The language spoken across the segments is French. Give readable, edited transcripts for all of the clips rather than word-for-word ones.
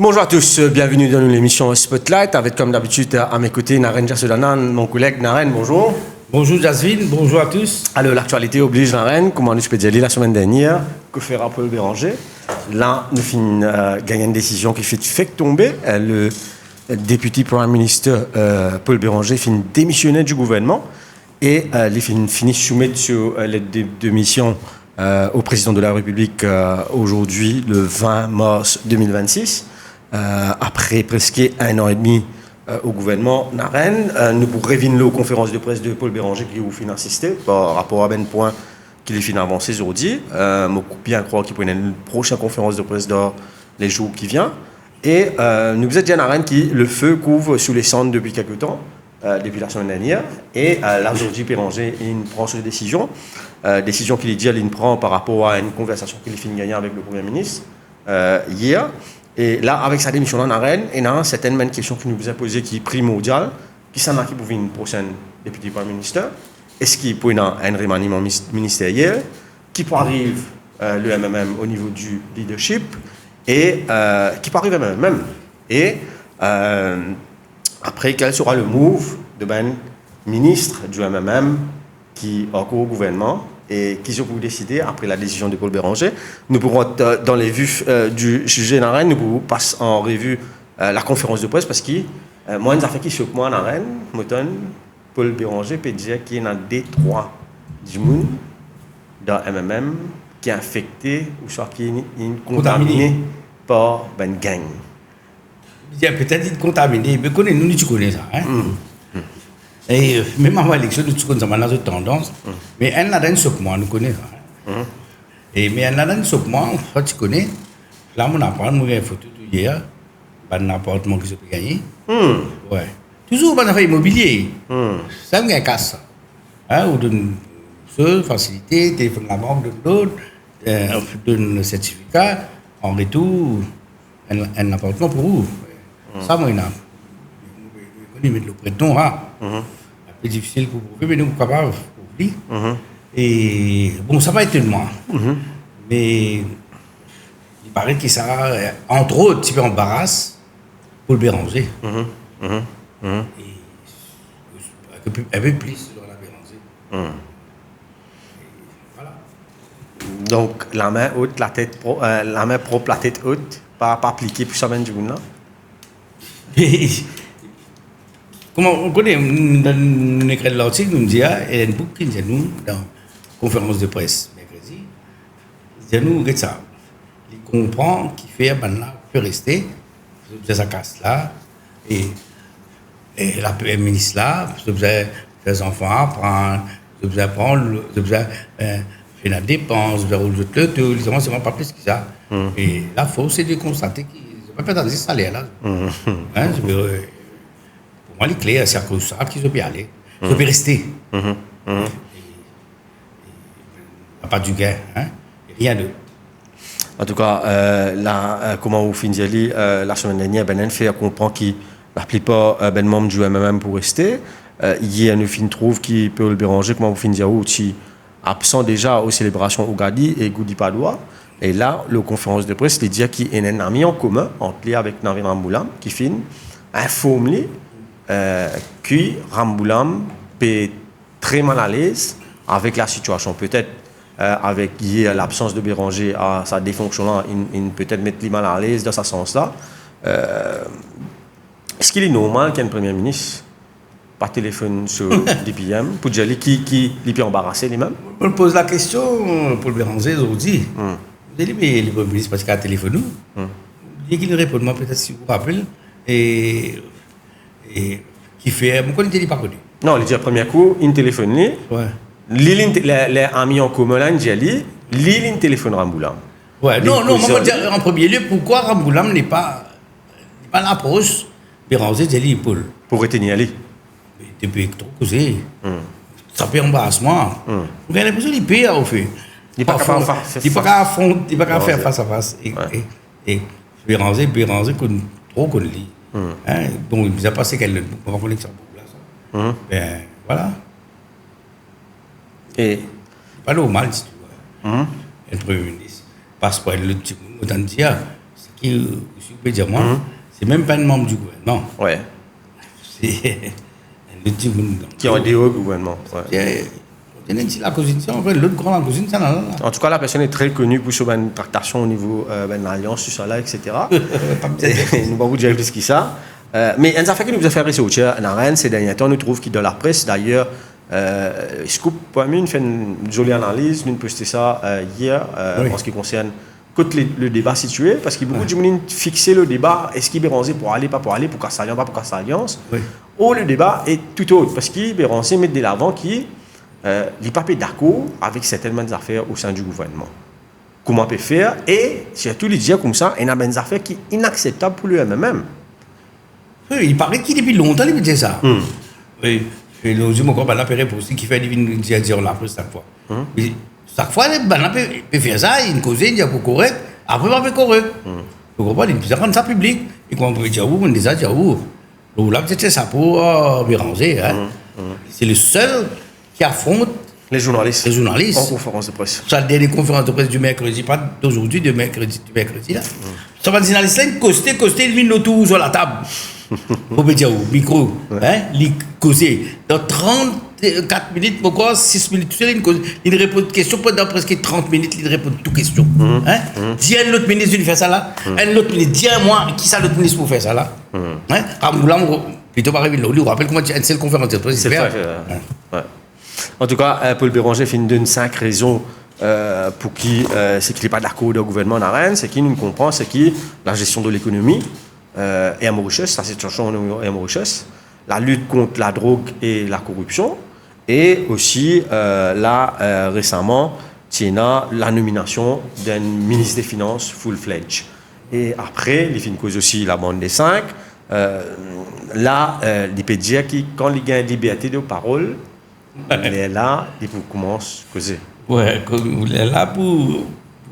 Bonjour à tous, bienvenue dans l'émission Spotlight avec comme d'habitude à mes côtés Naren Jassodanan, mon collègue Naren, bonjour. Bonjour Jasmine, bonjour à tous. Alors l'actualité oblige Naren, comme on peux dire la semaine dernière, que fera Paul Béranger. Là, nous finissons gagner une décision qui fait tomber le député Prime Minister Paul Béranger finit démissionner du gouvernement et il finit soumettre sur les démissions au président de la République aujourd'hui, le 20 mars 2026. Après presque un an et demi au gouvernement Naren, nous pour revenir aux conférences de presse de Paul Béranger qui vous fin assister par rapport à ben point qu'il est fin avancé aujourd'hui. Je bien croire qu'il prenne une prochaine conférence de presse dans les jours qui viennent. Et nous vous êtes dit à Naren qui le feu couvre sous les cendres depuis quelques temps, depuis la semaine dernière. Et là aujourd'hui Béranger il prend cette décision, décision qu'il dit il prend par rapport à une conversation qu'il fin gagner avec le Premier ministre hier. Et là, avec sa démission en arène, il y a certaines questions qui nous a posées qui est primordiale, qui s'en a qui pour une prochaine député Prime Minister. Est-ce qu'il peut y avoir un remaniement ministériel qui peut arriver le MMM au niveau du leadership et qui peut arriver même. Et après, quel sera le move de ben ministre du MMM qui est encore au gouvernement et qui ont décidé, après la décision de Paul Béranger, nous pourrons, dans les vues du sujet d'Arène, nous pourrons passer en revue la conférence de presse parce que moi, une affaire qui choque moi en Arène, Paul Béranger peut dire qu'il y a un détroit du monde dans MMM qui est infecté ou soit qui est contaminé par une gang. Il y a peut-être contaminé, mais nous, tu connais ça. Hein? Et même avant l'élection, nous connaissons cette tendance. Mais un là-dedans, ce que moi, nous connaissons. Et mais un là-dedans, ce que moi, tu connais, là, on apprend, nous avons une photo hier, un appartement qui se peut gagner. Ouais. Toujours, on a fait immobilier. Ça, on a un casse. On donne ce, facilité, téléphone de la banque, de l'autre, on donne le certificat, en retour, un appartement pour vous. Ça, moi, on met le prêton, c'est difficile pour vous, mais nous sommes capables pour vous. Et bon, ça va être de moi. Mais il paraît que ça, entre autres, un petit peu embarrasse pour le Béranger. Et un peu plus sur la Béranger. Voilà. Donc, la main haute, la main propre, la tête haute, pas appliquée pour ça même du monde là. Comment on connaît, dans l'écrit de l'article, nous dit, il y a une boucle qui dit nous, dans la conférence de presse mercredi, il dit nous, ça, il comprend qu'il fait, ben là, peut rester, de sa casse là, et la ministre là, les enfants prendre, faire la dépense, le tout, c'est vraiment pas plus que ça. Et là, il faut aussi de constater qu'il ne peut pas dans des salaires là. Pour moi, les clés, c'est à cause de ça qu'ils ont bien aller. Ils ont bien rester. Il n'y a pas du gain. Rien de. En tout cas, comment vous finissez la semaine dernière, Ben fait comprendre que la plupart des membres du MMM pour rester. Hier, nous trouve qui peut le Béranger, comment vous finissez aussi absent déjà aux célébrations au Gadi et Goudi Padoua. Et là, la conférence de presse, il dit qu'il y a un ami en commun entre lui avec Navin Ramboulam qui finit informer que Ramboulam peut très mal à l'aise avec la situation. Peut-être avec l'absence de Béranger à sa défonction là, il peut-être mettre mal à l'aise dans ce sens-là. Est-ce qu'il est normal qu'un Premier ministre par téléphone sur DPM pour dire qui peut embarrasser lui-même? On pose la question pour le Béranger aujourd'hui. Vous avez dit, le Premier ministre, parce qu'il a téléphoné, il dit qu'il répond, moi peut-être si vous vous rappelez, et qui fait, pourquoi il ne pas connu? Non, il dit à premier coup, il téléphone. Ouais. Les amis en commun là, il dit, téléphone Ramboulam. Ouais, non, moi je dire en premier lieu, pourquoi Ramboulam n'est pas l'approche Béranger de Paul? Pour retenir lui. Depuis trop causé. Ça fait embarrassement. Vous avez l'impression qu'il paye au fait. Il n'est pas capable de faire face à face. Et Béranger trop connu. Donc il nous a passé qu'elle va connaître ça. Ben voilà. Et pas normal, si tu vois. Un Premier ministre passe par le petit monde, autant dire, je peux dire moi, c'est même pas un membre du gouvernement. Ouais. C'est le type Qui est en dehors du gouvernement. Ouais. La constitution, l'autre grand la constitution, là. En tout cas, la personne est très connue pour une tractation au niveau de l'alliance, tout ça là, etc. Nous beaucoup dire plus que ça. Mais une affaire qui nous a fait ressortir en arène ces derniers temps, nous trouve qu'il dans la presse, d'ailleurs, Scoop, pour nous, fait une jolie analyse, nous posté ça hier, en ce qui concerne le débat situé, parce qu'il y a beaucoup de gens qui fixé le débat, est-ce qu'il est Béranger pour aller, pas pour aller, pour Casse-Alliance, pas pour Casse-Alliance. Ou le débat est tout autre, parce qu'il Béranger met de l'avant qui n'est pas d'accord avec certaines affaires au sein du gouvernement. Comment on peut faire, et surtout, il dit comme ça, il y a des affaires qui sont inacceptables pour lui-même. Oui, il paraît qu'il depuis longtemps, il me dit ça. Oui. Et le jour où on a fait aussi qui fait des dire la presse chaque fois. Mais chaque fois, il peut faire ça, il cause, il dit pour correct, après il va faire correct. Vous comprenez, il peut rendre ça public. Et quand on peut dire où, on dit ça, dire où. Donc là, peut-être ça pour Béranger. C'est le seul qui affronte les journalistes. En conférence de presse. Ça, dernière conférence de presse du mercredi, pas d'aujourd'hui, du mercredi là. Ça va dire, il costé, il vient autour sur la table. Pour me dire au micro, il causer. Dans 34 minutes, pourquoi 6 minutes, il répond aux questions pendant presque 30 minutes, il répond à toutes questions. Dis un autre ministre de faire ça là. Un autre ministre, dis moi, qui ça l'autre ministre pour faire ça là. Plutôt par exemple, on rappelle comment tu as une seule conférence de presse. En tout cas, Paul Béranger fait une 5 raisons pour qui c'est qu'il n'est pas d'accord au gouvernement en Rennes, c'est qu'il nous comprend, c'est qui la gestion de l'économie. Et à Mauritius, ça c'est toujours à Mauritius, la lutte contre la drogue et la corruption, et aussi là récemment, Tiena, la nomination d'un ministre des Finances full-fledged. Et après, il fait une cause aussi la bande des 5. Là, il peut dire que quand il y a une liberté de parole, il est là, il commence à causer. Ouais, il est là pour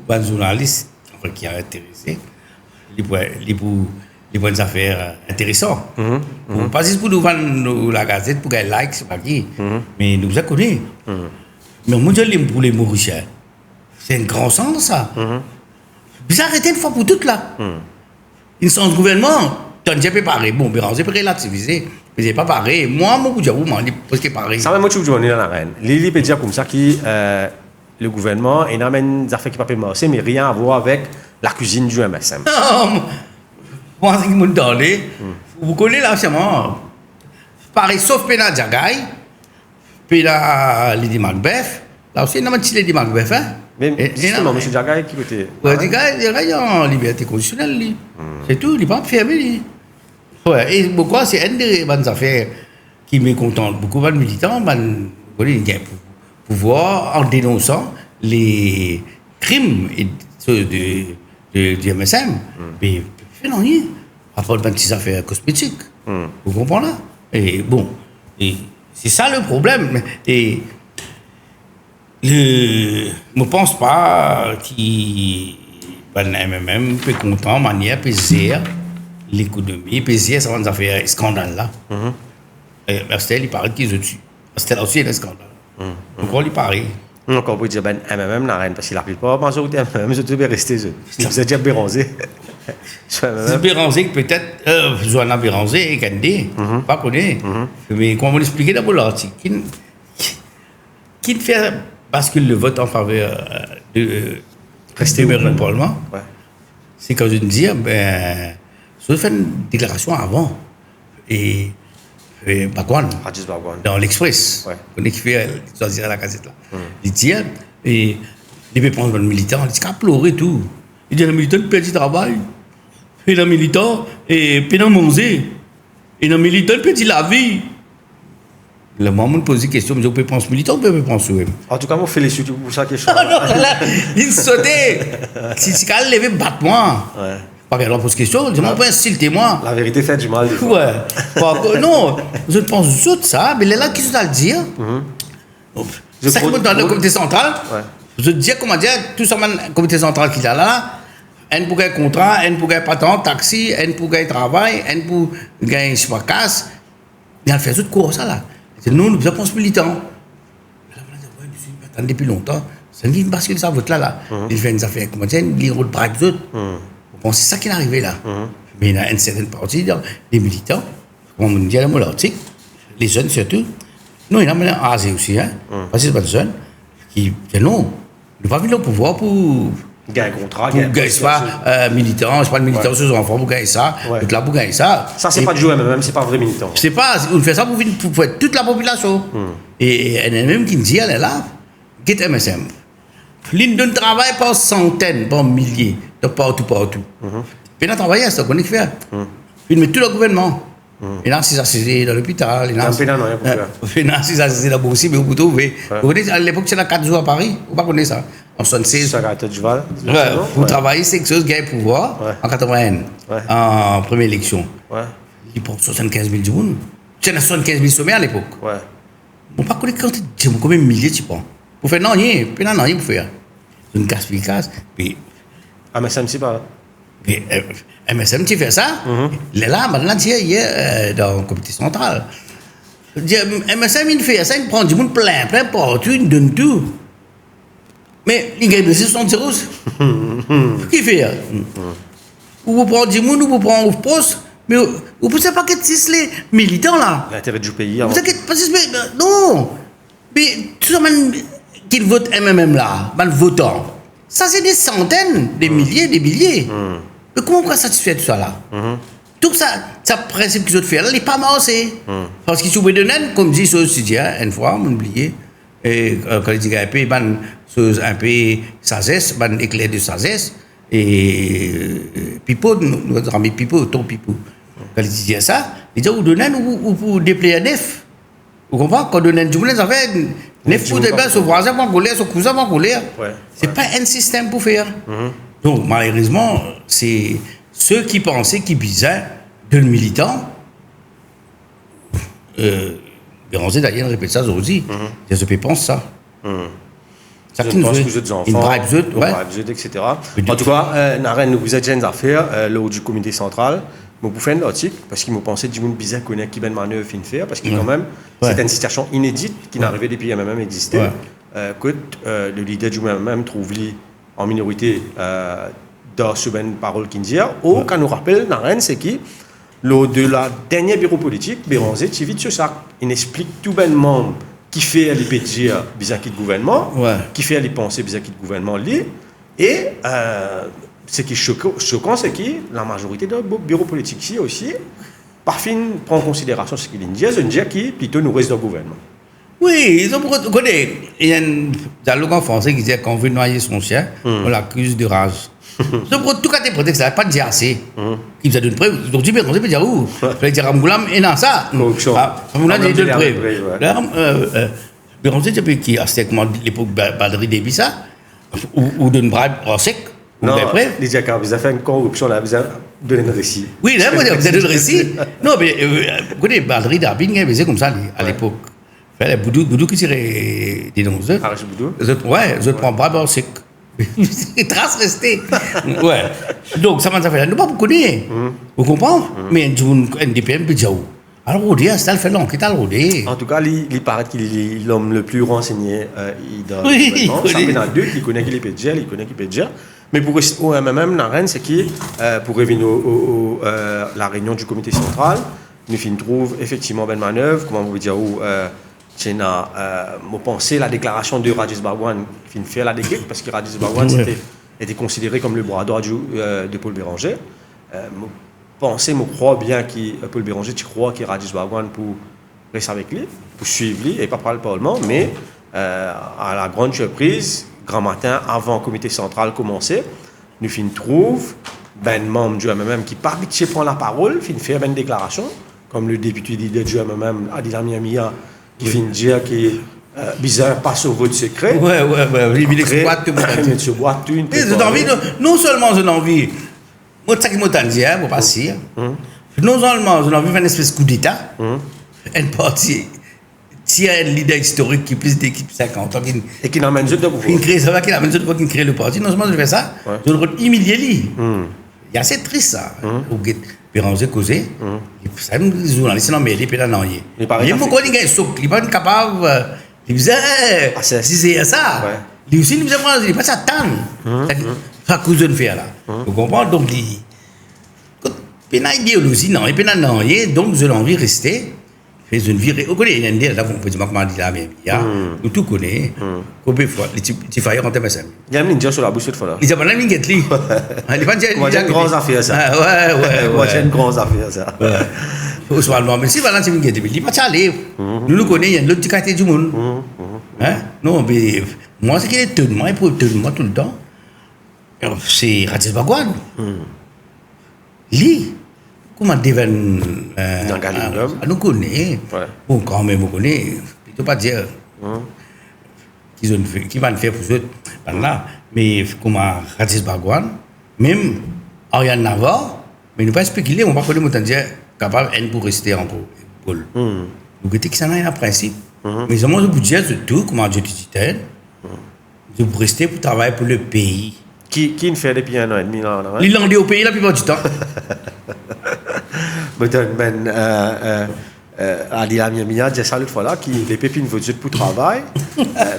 un journaliste qui est intéressé, les bonnes affaires intéressantes. Pas juste pour nous vendre la gazette, pour gagner likes, c'est pas qui. Mais nous avons connu. Mais moi, je l'aime pour les Mauriciens. C'est un grand sens, ça. Vous arrêtez une fois pour toutes, là. Une sens gouvernement, tu n'as pas parlé. Bon, Béranger peut relativiser. Mais c'est pas pareil. Moi, mon coup de diable, c'est presque pareil. Ça même moi, je suis dans la reine. Lili peut dire comme ça que le gouvernement, il amène des affaires qui ne peuvent pas marcher, mais rien à voir avec la cuisine du MSM. Non, moi, c'est que je me vous connaissez là, c'est moi. Pareil, sauf Pena Djagaï, Pena Lady Macbeth. Là aussi, il y a un petit Lady Macbeth. Mais justement, M. Djagaï, qui côté Djagaï, il y a en liberté constitutionnelle. C'est tout, il n'est pas fermé. Ouais, et pourquoi c'est une des bonnes affaires qui mécontentent beaucoup de militants, il y a pouvoir en dénonçant les crimes du MSM. Mais non, rien. À part de petites affaires cosmétiques. Vous comprenez là? Et bon, et c'est ça le problème. Et je ne pense pas qu'il MMM peut content de manière plaisir l'économie, plaisir, ça va nous faire un scandale là. Astel, il paraît qu'ils ont tué. Astel aussi, il y a un scandale. Pourquoi il paraît? Encore pour dire MMM n'a rien, parce qu'il n'arrive pas à penser au MMM, je devais rester. Vous êtes déjà Béranger. C'est Béranger peut-être, Joanna Béranger et Kandé, pas connu. Mais comment on l'expliquer d'abord l'article qui fait basculer le vote en faveur de rester au Parlement? C'est quand je dis, je fais une déclaration avant. Et Bagwan, dans l'Express, on est qui fait choisir la casette là. Il dit, et les dépenses militants, il dit qu'à pleurer tout. Il dit, les militants perdent du travail. Et les militants, et perdent manger. Et les militants perdent la vie. Le moment de poser des questions, je peux penser militant, je peux penser même. En tout cas, moi, félicite pour ça question. Il sautait. Si tu as levé, batte-moi. Pas qu'elle pose question, je m'en pas insulter moi. La vérité fait du mal. Ouais. Non, je pense tout ça, mais là, qu'est-ce que tu as à dire? C'est comme dans le comité central. Je dis comment dire, tout ça, le comité central qui est là, un pour gagner contrat, un pour gagner patente, taxi, un pour gagner travail, un pour gagner casse. Il a fait tout cours ça là. Nous, nous sommes militants. Depuis longtemps, c'est une bascule ça vote là. Il fait une affaire, comment dire, il roule braque d'autres. Bon, c'est ça qui est arrivé là. Mais il y a une certaine partie des militants, comme on dit dans l'article, les jeunes surtout, non, il y en a rasé aussi, hein. Parce que c'est pas des jeunes qui disent non, nous pas venir au pouvoir pour Gagner un contrat, gagner ça, militant, je sais pas de militant sur les enfants pour gagner ça, tout là pour gagner ça. Ça, c'est pas de jouer même, c'est pas vrai militant. C'est pas, on fait ça pour toute la population. Et elle est même qui me dit, elle est là, qui est MSM. L'île de travail par centaines, par milliers, de partout. Puis on a travaillé à ce qu'on est fait. Puis on met tout le gouvernement. Il y a 6 assistés dans l'hôpital. Il y a 6 assistés dans le aussi, mais vous trouvez. Vous connaissez, à l'époque, c'était 4 jours à Paris. Vous ne connaissez ça. En 76. Vous travaillez, c'est quelque chose qui a pouvoir en 81, en première élection. Il prend 75 000 du monde. Tu as 75 000 sommets à l'époque. On ne pas connaître combien de milliers tu prends. Vous faites non, rien. Puis non, rien pour faire. C'est une casse efficace. Puis. MSM, c'est pas. Puis, MSM, tu fais ça. Là, maintenant, tu es dans le comité central. MSM, il fait ça, il prend du monde plein partout, il donne tout. Mais il gagne 60 euros. Qu'est-ce qu'il fait? Ou vous prenez du monde, ou vous prenez un poste. Mais vous ne pensez pas que c'est les militants là? L'intérêt du pays. Vous savez que. Non! Mais tout ça, qu'ils votent MMM là, les votants, ça c'est des centaines, des milliers, des milliers. Mais comment on peut satisfaire tout ça là? Tout ça, ça principe qu'ils ont fait là, il n'est pas marché. Parce qu'ils sont de naine, comme dit ce studia, une fois, on oublié. Et quand il dit un peu, un peu sagesse, éclair de sagesse. Et Pipo, notre ami Pipo, ton Pipo. Quand il dit ça, il dit ou de naine ou pour déployer neuf. Vous comprenez? Quand on a du monde, ça fait neuf pour des son voisin va couler, son cousin va couler. C'est pas un système pour faire. Donc, malheureusement, c'est ceux qui pensaient qu'ils bisaient de militant. Béranger d'ailleurs répète ça aujourd'hui. Je peux penser ça. Ça qui nous pense que vous êtes des enfants, etc. En tout cas, Naren, vous êtes jeunes affaires, là du comité central. Mais vous faites un article parce qu'ils m'ont pensé du monde bizarre qu'on a qui ben manœuvre fin faire parce que quand même c'est une situation inédite qui n'arrivait depuis même existé. Que le leader du même trouve lui en minorité dans ce ben parole qu'il dit. Ou quand nous rappelle Naren, c'est qui lors de la dernière bureau politique, Béranger Tivit sur ça, il explique tout bennement qui fait les dire bizarre qui le gouvernement, qui fait les pensées bizarre qui le gouvernement lit et ce qui est choquant, c'est que la majorité des bureaux politiques ici aussi, parfois, prend en considération ce qu'il dit, c'est dire qui plutôt nous reste dans le gouvernement. Oui, ils ont il y a un dialogue en français qui dit qu'on veut noyer son chien, on l'accuse de rage. Donc, tout cas, des prétextes, ça ne va pas dire assez. Il vous a donné preuve. Donc, tu peux dire où? Il va dire à Moulam, et non, ça. Moulam, il donne preuve. Béranger, tu peux qui a l'époque Badri Débissa, ou d'une bribe en sec. Non, les diacres, vous avez fait une corruption, là, vous avez donné un récit. Oui, là, vous avez donné un récit. Non, mais écoutez, Badri Darbin, il faisait comme ça à l'époque. Les Boudou qui tirait des noms. Arrache Boudou? Ouais, je prends pas en sec. C'est trace restée. Ouais. Donc, ça m'a fait là. Nous pas beaucoup connaître. Vous comprenez? Mais un DPM peut dire où? Alors, Rodé, ça le fait long. Qu'est-ce que Rodé? En tout cas, il paraît qu'il est l'homme le plus renseigné dans le gouvernement. Ça fait dans deux, il connaît qu'il peut dire, il connaît qu'il peut dire. Mais pour au MMM, Naren, c'est qui, pour revenir la réunion du comité central, nous trouve effectivement une manœuvre, comment vous dire, où je pensé la déclaration de Rajis Bhagwan, qui fait la déguette, parce que Rajis Bhagwan était considéré comme le bras droit de Paul Béranger. Je crois bien que Paul Béranger, tu crois que Rajis Bhagwan pour rester avec lui, pour suivre lui, et pas parler le Parlement, mais à la grande surprise, grand matin, avant le comité central commencer, nous trouve ben membre du MMM qui pas habitué prendre la parole, fait une déclaration, comme le député leader du MMM, Adila Miamia, qui finit de dire que bizarre passe au vote secret. Il exploite tout le monde. Non seulement j'ai envie, moi ça qui m'a dit, pour passer. Non seulement j'ai envie de faire une espèce de coup d'État, une partie. S'il y a un leader historique qui est plus d'équipe 50 ans, et qui n'amène juste de pouvoir. Ça va qu'il amène juste de pouvoir qui crée le parti. Non seulement je fais ça, je le humilier lui. Il y a assez triste ça. Béranger causé. Ça me dit journaliste non mais il est pas dans rien. Mais pourquoi il est souk, il est pas capable. Il disait si c'est ça. lui aussi, il ne pas s'attendre. Ça cause de faire là. Vous comprenez? Donc, il y a une idéologie, non, et puis non, donc je l'ai envie de rester. Fais une vie. Vous connaissez, il y a une idée, là, on peut dire, comment dit là, mais nous tout connaissons. Combien de fois, les petits failles en termes de ça. Il y a un ninja sur la bouche cette fois là. Il y a pas de linguette, lui. Moi, j'ai une grande affaire ça. Ouais. Moi, j'ai une grande affaire ça. Ousmane, mais si voilà, c'est une guette, il va aller. Nous connaissons, il y a l'autre côté du monde. Non, mais moi, c'est qu'il est étonnement, et pour étonnement tout le temps, c'est Ratis Bagwan. Lui, comment devient nous connaît. Bon, quand même, on connaît. Il ne faut pas dire qui va le faire pour eux. Là. Mais comment Ratis Bagwan, même Ariane Navarre, mais nous ne pas spéculer, on ne va pas connaître dire capable pour rester en pôle. Donc, c'est que ça n'a un principe. Mais je vous dire surtout, comment je dis, de rester pour travailler pour le pays. Qui ne fait depuis 1 an et demi là? Il l'a au pays la plupart du temps. Ali Lamine Mia dit ça l'autre fois là, qui les pépines veulent pour travail,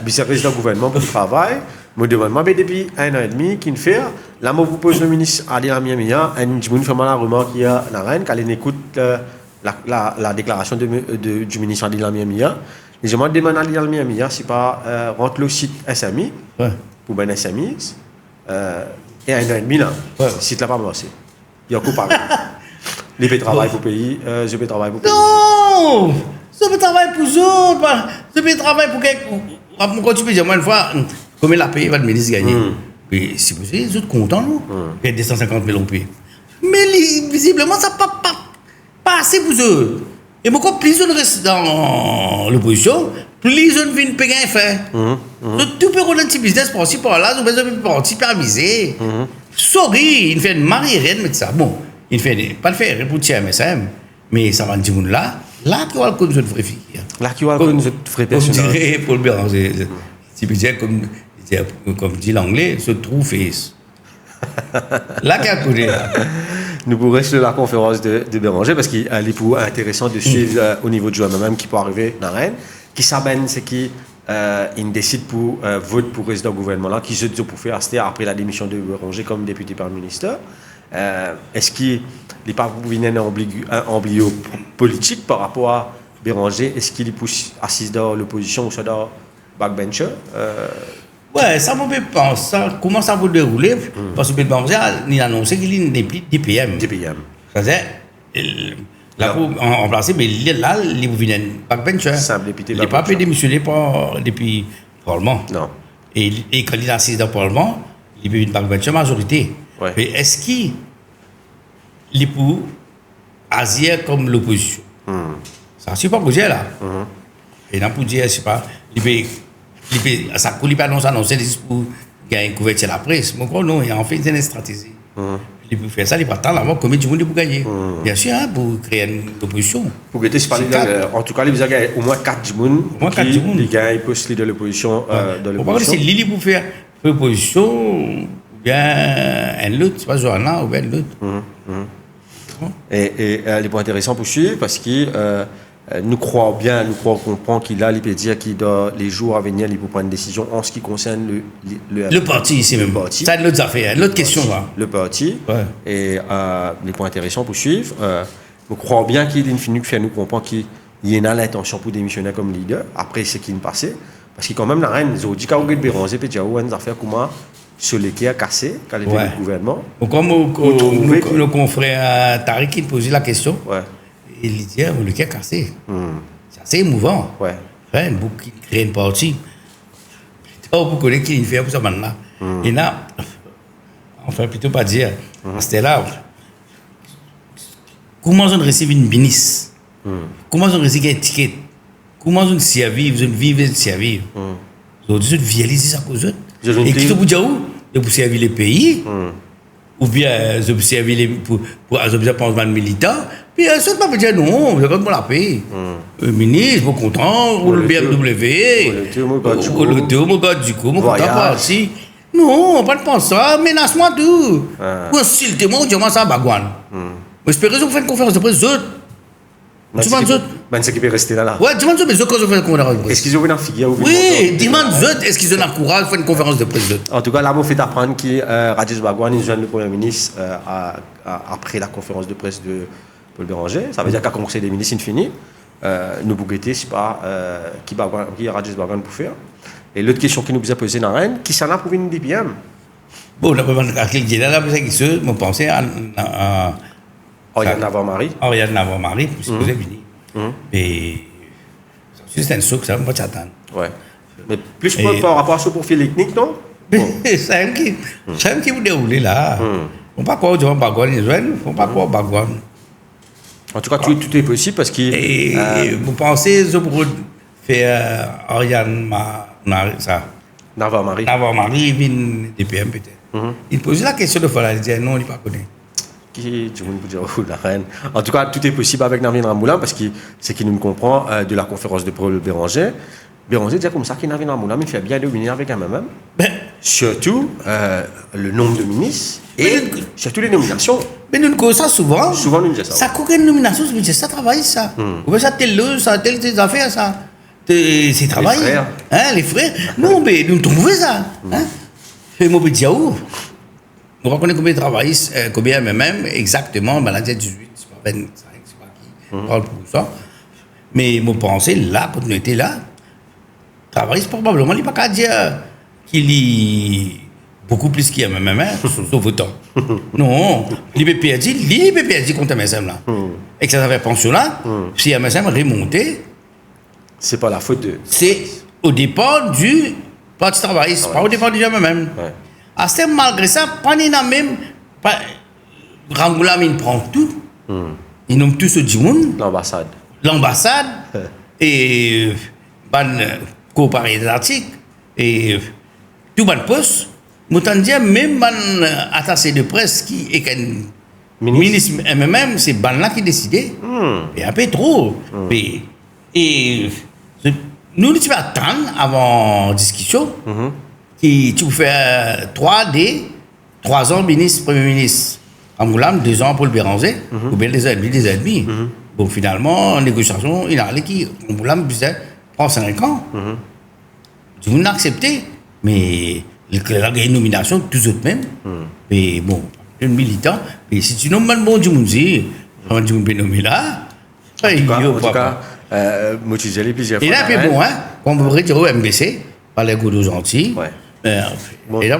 vice président du gouvernement pour travail. Me demande, mais depuis 1 an et demi, qui ne fait, là, moi, vous pose le ministre Ali Lamine Mia, un petit fait mal la remarque qu'il y a dans la quand il écoute la déclaration du ministre Ali Lamine Mia. Et je me demande à Ali Lamine Mia si pas rentre le site SMI, pour ben SMI, et 1 an et demi là, le site là pas marché. Il y a un coup pareil. Je peux travailler pour le pays, je peux travailler pour le pays. Non! Je peux travailler pour eux autres, je peux travailler pour quelqu'un. Quand tu peux dire, moi, une fois, combien la paye va le ministre gagner? Mais si vous êtes, les autres contents, nous. Il y a 250 000 euros. Mais visiblement, ça n'a pas assez pour eux. Et pourquoi plus on reste dans l'opposition, plus on vient payer un fait. Tout peut rouler un petit business par ci, par là, on peut partir par miser. Sorry, il fait une mariée, mais ça. Bon, il fait pas le faire pour tirer MSM, mais ça va dire là qui va le connaître notre vraie fille. Là qui va le connaître notre vraie personne. Comme dirait Paul Béranger, si vous dites comme dit l'anglais, se trouve face. Là qui a connu. Nous pourrons rester la conférence de Béranger parce qu'il est pour intéressant de suivre au niveau du même qui peut arriver dans Rennes. Qui s'abène, c'est qui il décide pour vote pour résident gouvernement là, qui se dit pour faire après la démission de Béranger comme député par ministre. Est-ce qu'il n'est pas un embryo politique par rapport à Béranger? Est-ce qu'il est assis dans l'opposition ou soit dans backbencher? Ouais, ça me fait penser. Comment ça va dérouler? Parce que Béranger a annoncé qu'il n'est plus DPM. C'est-à-dire, là, pour remplacer, mais là, il vient backbencher. Il n'est pas pu démissionner depuis le Parlement. Non. Et quand il est assis dans le Parlement, il peut une backbencher majorité. Ouais. Mais est-ce qu'il est pour agir comme l'opposition? Ça ne suffit pas pour dire là. Et là, pour dire, je ne sais pas, ça ne peut pas annoncer pour gagner une couverture de la presse. Mais non, il a en fait une stratégie. Il peut faire ça, il ne peut pas attendre avant combien de monde pour gagner. Bien sûr, hein, pour créer une opposition. Pour que tu parles, en tout cas, il y a au moins 4 monde qui gagnent poste de l'opposition. Par contre, c'est Lili pour faire l'opposition. Bien un autre, c'est pas Johanna ou bien l'autre. Et les points intéressants pour suivre parce que nous croyons comprendre qu'il a dire qu'il doit les jours à venir il peut prendre une décision en ce qui concerne le parti ici même. Ça a l'autre affaire, l'autre question là. Le parti. Et les points intéressants pour suivre. Nous croyons bien qu'il est fini faire nous comprendre qu'il y a l'intention pour démissionner comme leader après ce qui est passé parce que quand même la reine ils ont dit qu'il y a Béranger puis il y a une affaire comment sur les qui a cassé quand il était le gouvernement. Comme nos confrères Tariq qui posait la question, il dit le qui a cassé. C'est assez émouvant. Un bouc qui crée une partie. Vous connaissez qui il fait pour ça maintenant. Et là, enfin plutôt pas dire, c'était là. Comment on reçoit une bénisse? Comment on reçoit un ticket? Comment on survit? Vous vivez de survivre. Vous avez vialisé ça cause d'autres. Et qui te vous dit où? De vous servir les pays, ou bien de vous servir pour un pensement militant, puis ça ne peut pas dire non, c'est comme pour la paix. Le ministre, mon content, ou le BMW, ou le tour, mon gars du coup, mon content parti. Non, pas de penser ça, menace-moi tout. Ou insulte-moi, ou dis-moi ça, bagouane. J'espère que vous faites une conférence de presse, autres. Tu vois, autres. Ben, c'est qui peut rester là. Ouais, demande mais quand je fais une conférence de Est-ce presse. qu'ils ont une figure? Oui, demande est-ce qu'ils ont le courage de faire une conférence de presse? En tout cas, là, vous faites apprendre que Rajesh Bhagwan, il joint le Premier ministre après la conférence de presse de Paul Béranger. Ça veut dire qu'à Conseil des ministres, il finit. Nous bouguetter, c'est pas qui Rajesh Bhagwan pour faire. Et l'autre question qui nous a posée dans Rennes, qui s'en a pour une DPM? Bon, la première question qui est là, c'est que ceux m'ont pensé à Oriane Navarre-Marie. Oriane Navarre-Marie, pour ce que j'ai fini. Et c'est un saut que ça ne va pas s'attendre. Ouais. Mais plus par rapport à ce profil technique, non? C'est un qui vous déroule là. On ne peut pas croire au Bhagwan, on ne peut pas croire au Bhagwan. En tout cas, tout est possible parce que. Et vous pensez que pour faire Oriane Navarre-Marie. Navarre-Marie, vient DPM peut-être. Il pose la question de fois, il dit non, il ne pas connaît. Qui du monde dire la reine. En tout cas, tout est possible avec Navin Ramoulin parce que c'est qui nous comprend de la conférence de Paul Béranger. Béranger dit comme ça qu'il Navin Ramoulin, il fait bien dominer avec un même. Surtout le nombre de ministres et surtout les nominations. Mais nous connaissons ça souvent. Souvent, nous disons ça. Ça coûte une nomination, c'est ça travail, ça. Ou bien ça, telle affaires, ça. C'est travail. Les frères. Hein, les frères. Non, mais nous trouvons ça. Hein? Et moi, je dis, où? On va connaître combien de travail, combien même exactement, ben, là, 18, c'est pas 25, c'est pas qui parle pour ça. Mais mon pensée, là, quand nous étions là, travail, probablement, il n'y a pas qu'à dire qu'il y beaucoup plus qu'il y a même, sauf autant. Non, il peut perdre contre MSM là. Et que ça avait pension là, si MSM remonté, c'est pas la faute de. c'est au départ du parti travailliste, pas au départ du même. Ouais. À ce malgré ça, pas même. Rangoulam, il prend tout. Il nomme tout ce Djimoun. L'ambassade. L'ambassade. Et ban coopérative d'Atlantique. Et tout ban poste. M'entend dire même ban attaché de presse qui est qu'un ministre MMM, c'est ban là qui décidait. Et un peu trop. Et nous, tu vas attendre avant discussion. Qui tu peux faire 3 ans ministre, premier ministre. Rangoulam, 2 ans Paul Béranger, ou bien des ennemis. Bon, finalement, en négociation, il a allé qui Rangoulam prend 5 ans. Tout le monde a accepté, mais il a gagné une nomination, tous autres même. Mais bon, un militant, mais si tu nommes le bon du monde, tu peux nommer là. En tout cas, Moutizeli, plusieurs fois. Et là, c'est bon, hein, quand vous retirez au MBC, par les goûts gentils. Ouais. Et là,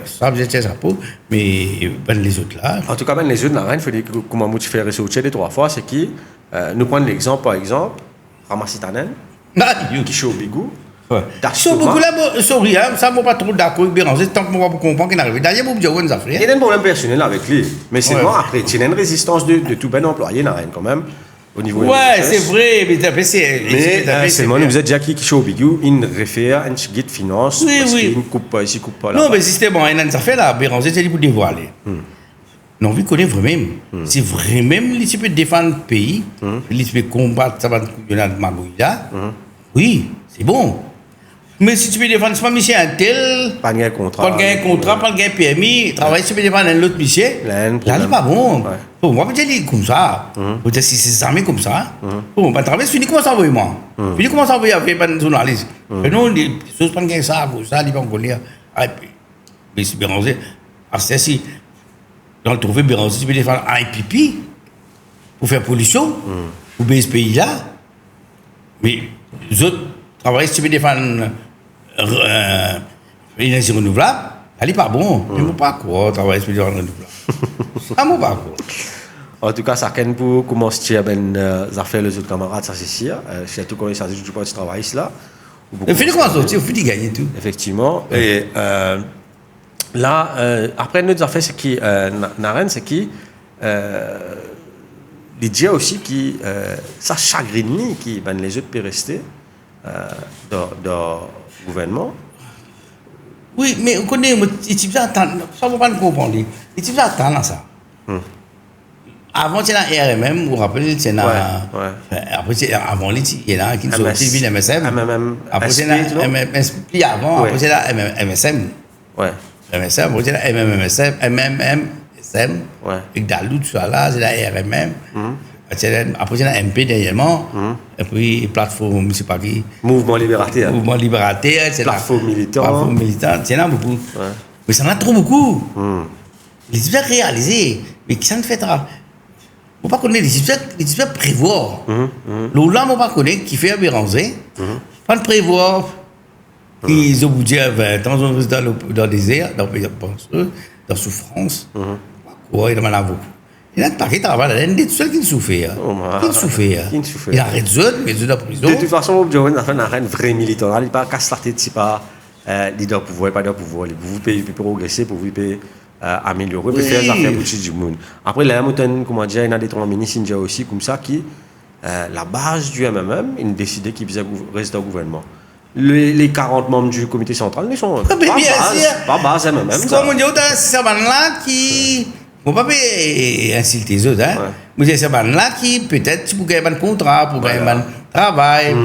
ça vous êtes chapeau, mais ben, les autres là. En tout cas, ben, les autres, il faut dire comment tu fais ressortir les 3 fois, c'est qui nous prenons l'exemple, par exemple, Ramassitanen, qui est au Bigou. So beaucoup là, sorry, ça ne va pas trop d'accord avec Béranger, tant que moi je comprends qu'il arrive. D'ailleurs, vous avez des affaires. Il y a un problème personnel avec lui, mais c'est bon, après, il y a une résistance de tout ben employé, n'a rien quand même. Au niveau ouais, c'est vrai, mais c'est moi, nous êtes Jackie qui est au Bigou, il réfère à une guide finance, oui, parce oui. qu'il ne coupe pas ici, coupe pas là. Non, mais systémement, il y a une affaire là, Béranger, c'est pour dévoiler. Non, vous connaissez vraiment. Si vraiment, il peut défendre le pays, il peut combattre ça va de Magouïda, oui, c'est bon. Mais si tu peux défendre, c'est pas monsieur un tel, pas de contrat, pas de contrat, pas de permis, travailler, tu peux défendre un autre monsieur, là, c'est pas bon. Ouais. Bon, moi, je dis comme ça. Je dis si c'est armé comme ça. Bon, ben, travail, fini comment ça envoyer moi. Fini comment ça envoyer avec un journaliste. Mais non, les choses pas de ça, il va en lire. Mais c'est Béranger. À ce ci dans le trouver Béranger, tu peux défendre un pipi pour faire pollution, pour baisser ce pays-là. Mais les autres travaillent, si tu peux défendre l'énergie renouvelable, elle n'est pas bon. Je ne sais pas quoi travailler sur l'énergie renouvelable. Ça ne pas quoi. En tout cas, ça pour commencer à faire les autres camarades, ça c'est sûr. Surtout quand il s'agit du travail là. Il faut comment sortir, il faut gagner tout. Effectivement. Et là, après notre affaire, c'est qui Naren, c'est qui les dia aussi qui ça chagrine qui ben les autres peuvent rester dans le gouvernement. Oui, mais on connaît, il t'y attendre, ça ne va pas nous comprendre. Il t'y attendre ça. Avant, c'est la RMM, vous vous rappelez, c'est la. Après, avant, il y en a qui sont sortis de MSM. Après, c'est la MSP avant, après, c'est la MSM. Ouais. MSM, après, c'est la MMSM. Avec Dalou, tout ça là, c'est la RMM. Après, c'est un MP dernièrement. Et puis, plateforme, je ne sais pas qui. Mouvement libertaire. Mouvement libertaire, c'est Plateforme militant. Plateforme militant, c'est là beaucoup. Mais ça en a trop beaucoup. Les études réalisées, mais qui s'en fait pas. On ne pas connaître les études prévoir. Là, on ne pas connaître qui fait à Béranger. Pas de prévoir. Ils ont bougé à 20 ans, ils sont dans le désert, dans souffrance. Quoi, il y en a beaucoup. Il y a un paquet de travail, il y a des seuls qui souffrent. Il arrête de mais ils sont dans la prison. De toute façon, on a fait un vrai militant. Il n'y a pas qu'à se latter, c'est pas leader pouvoir, pas de pouvoir. Vous pouvez progresser, pour vous améliorer, pour faire des affaires pour tout le monde. Après, là, comment dire, il y a des trois ministres aussi, comme ça, qui, la base du MMM, ils ont décidé qu'ils rester au gouvernement. Les 40 membres du comité central, ils sont pas base MMM. Comme on dit, c'est là qui. On ne va pas insulter les autres, hein. Mais c'est là qui, peut-être, pour gagner un contrat, pour gagner un travail.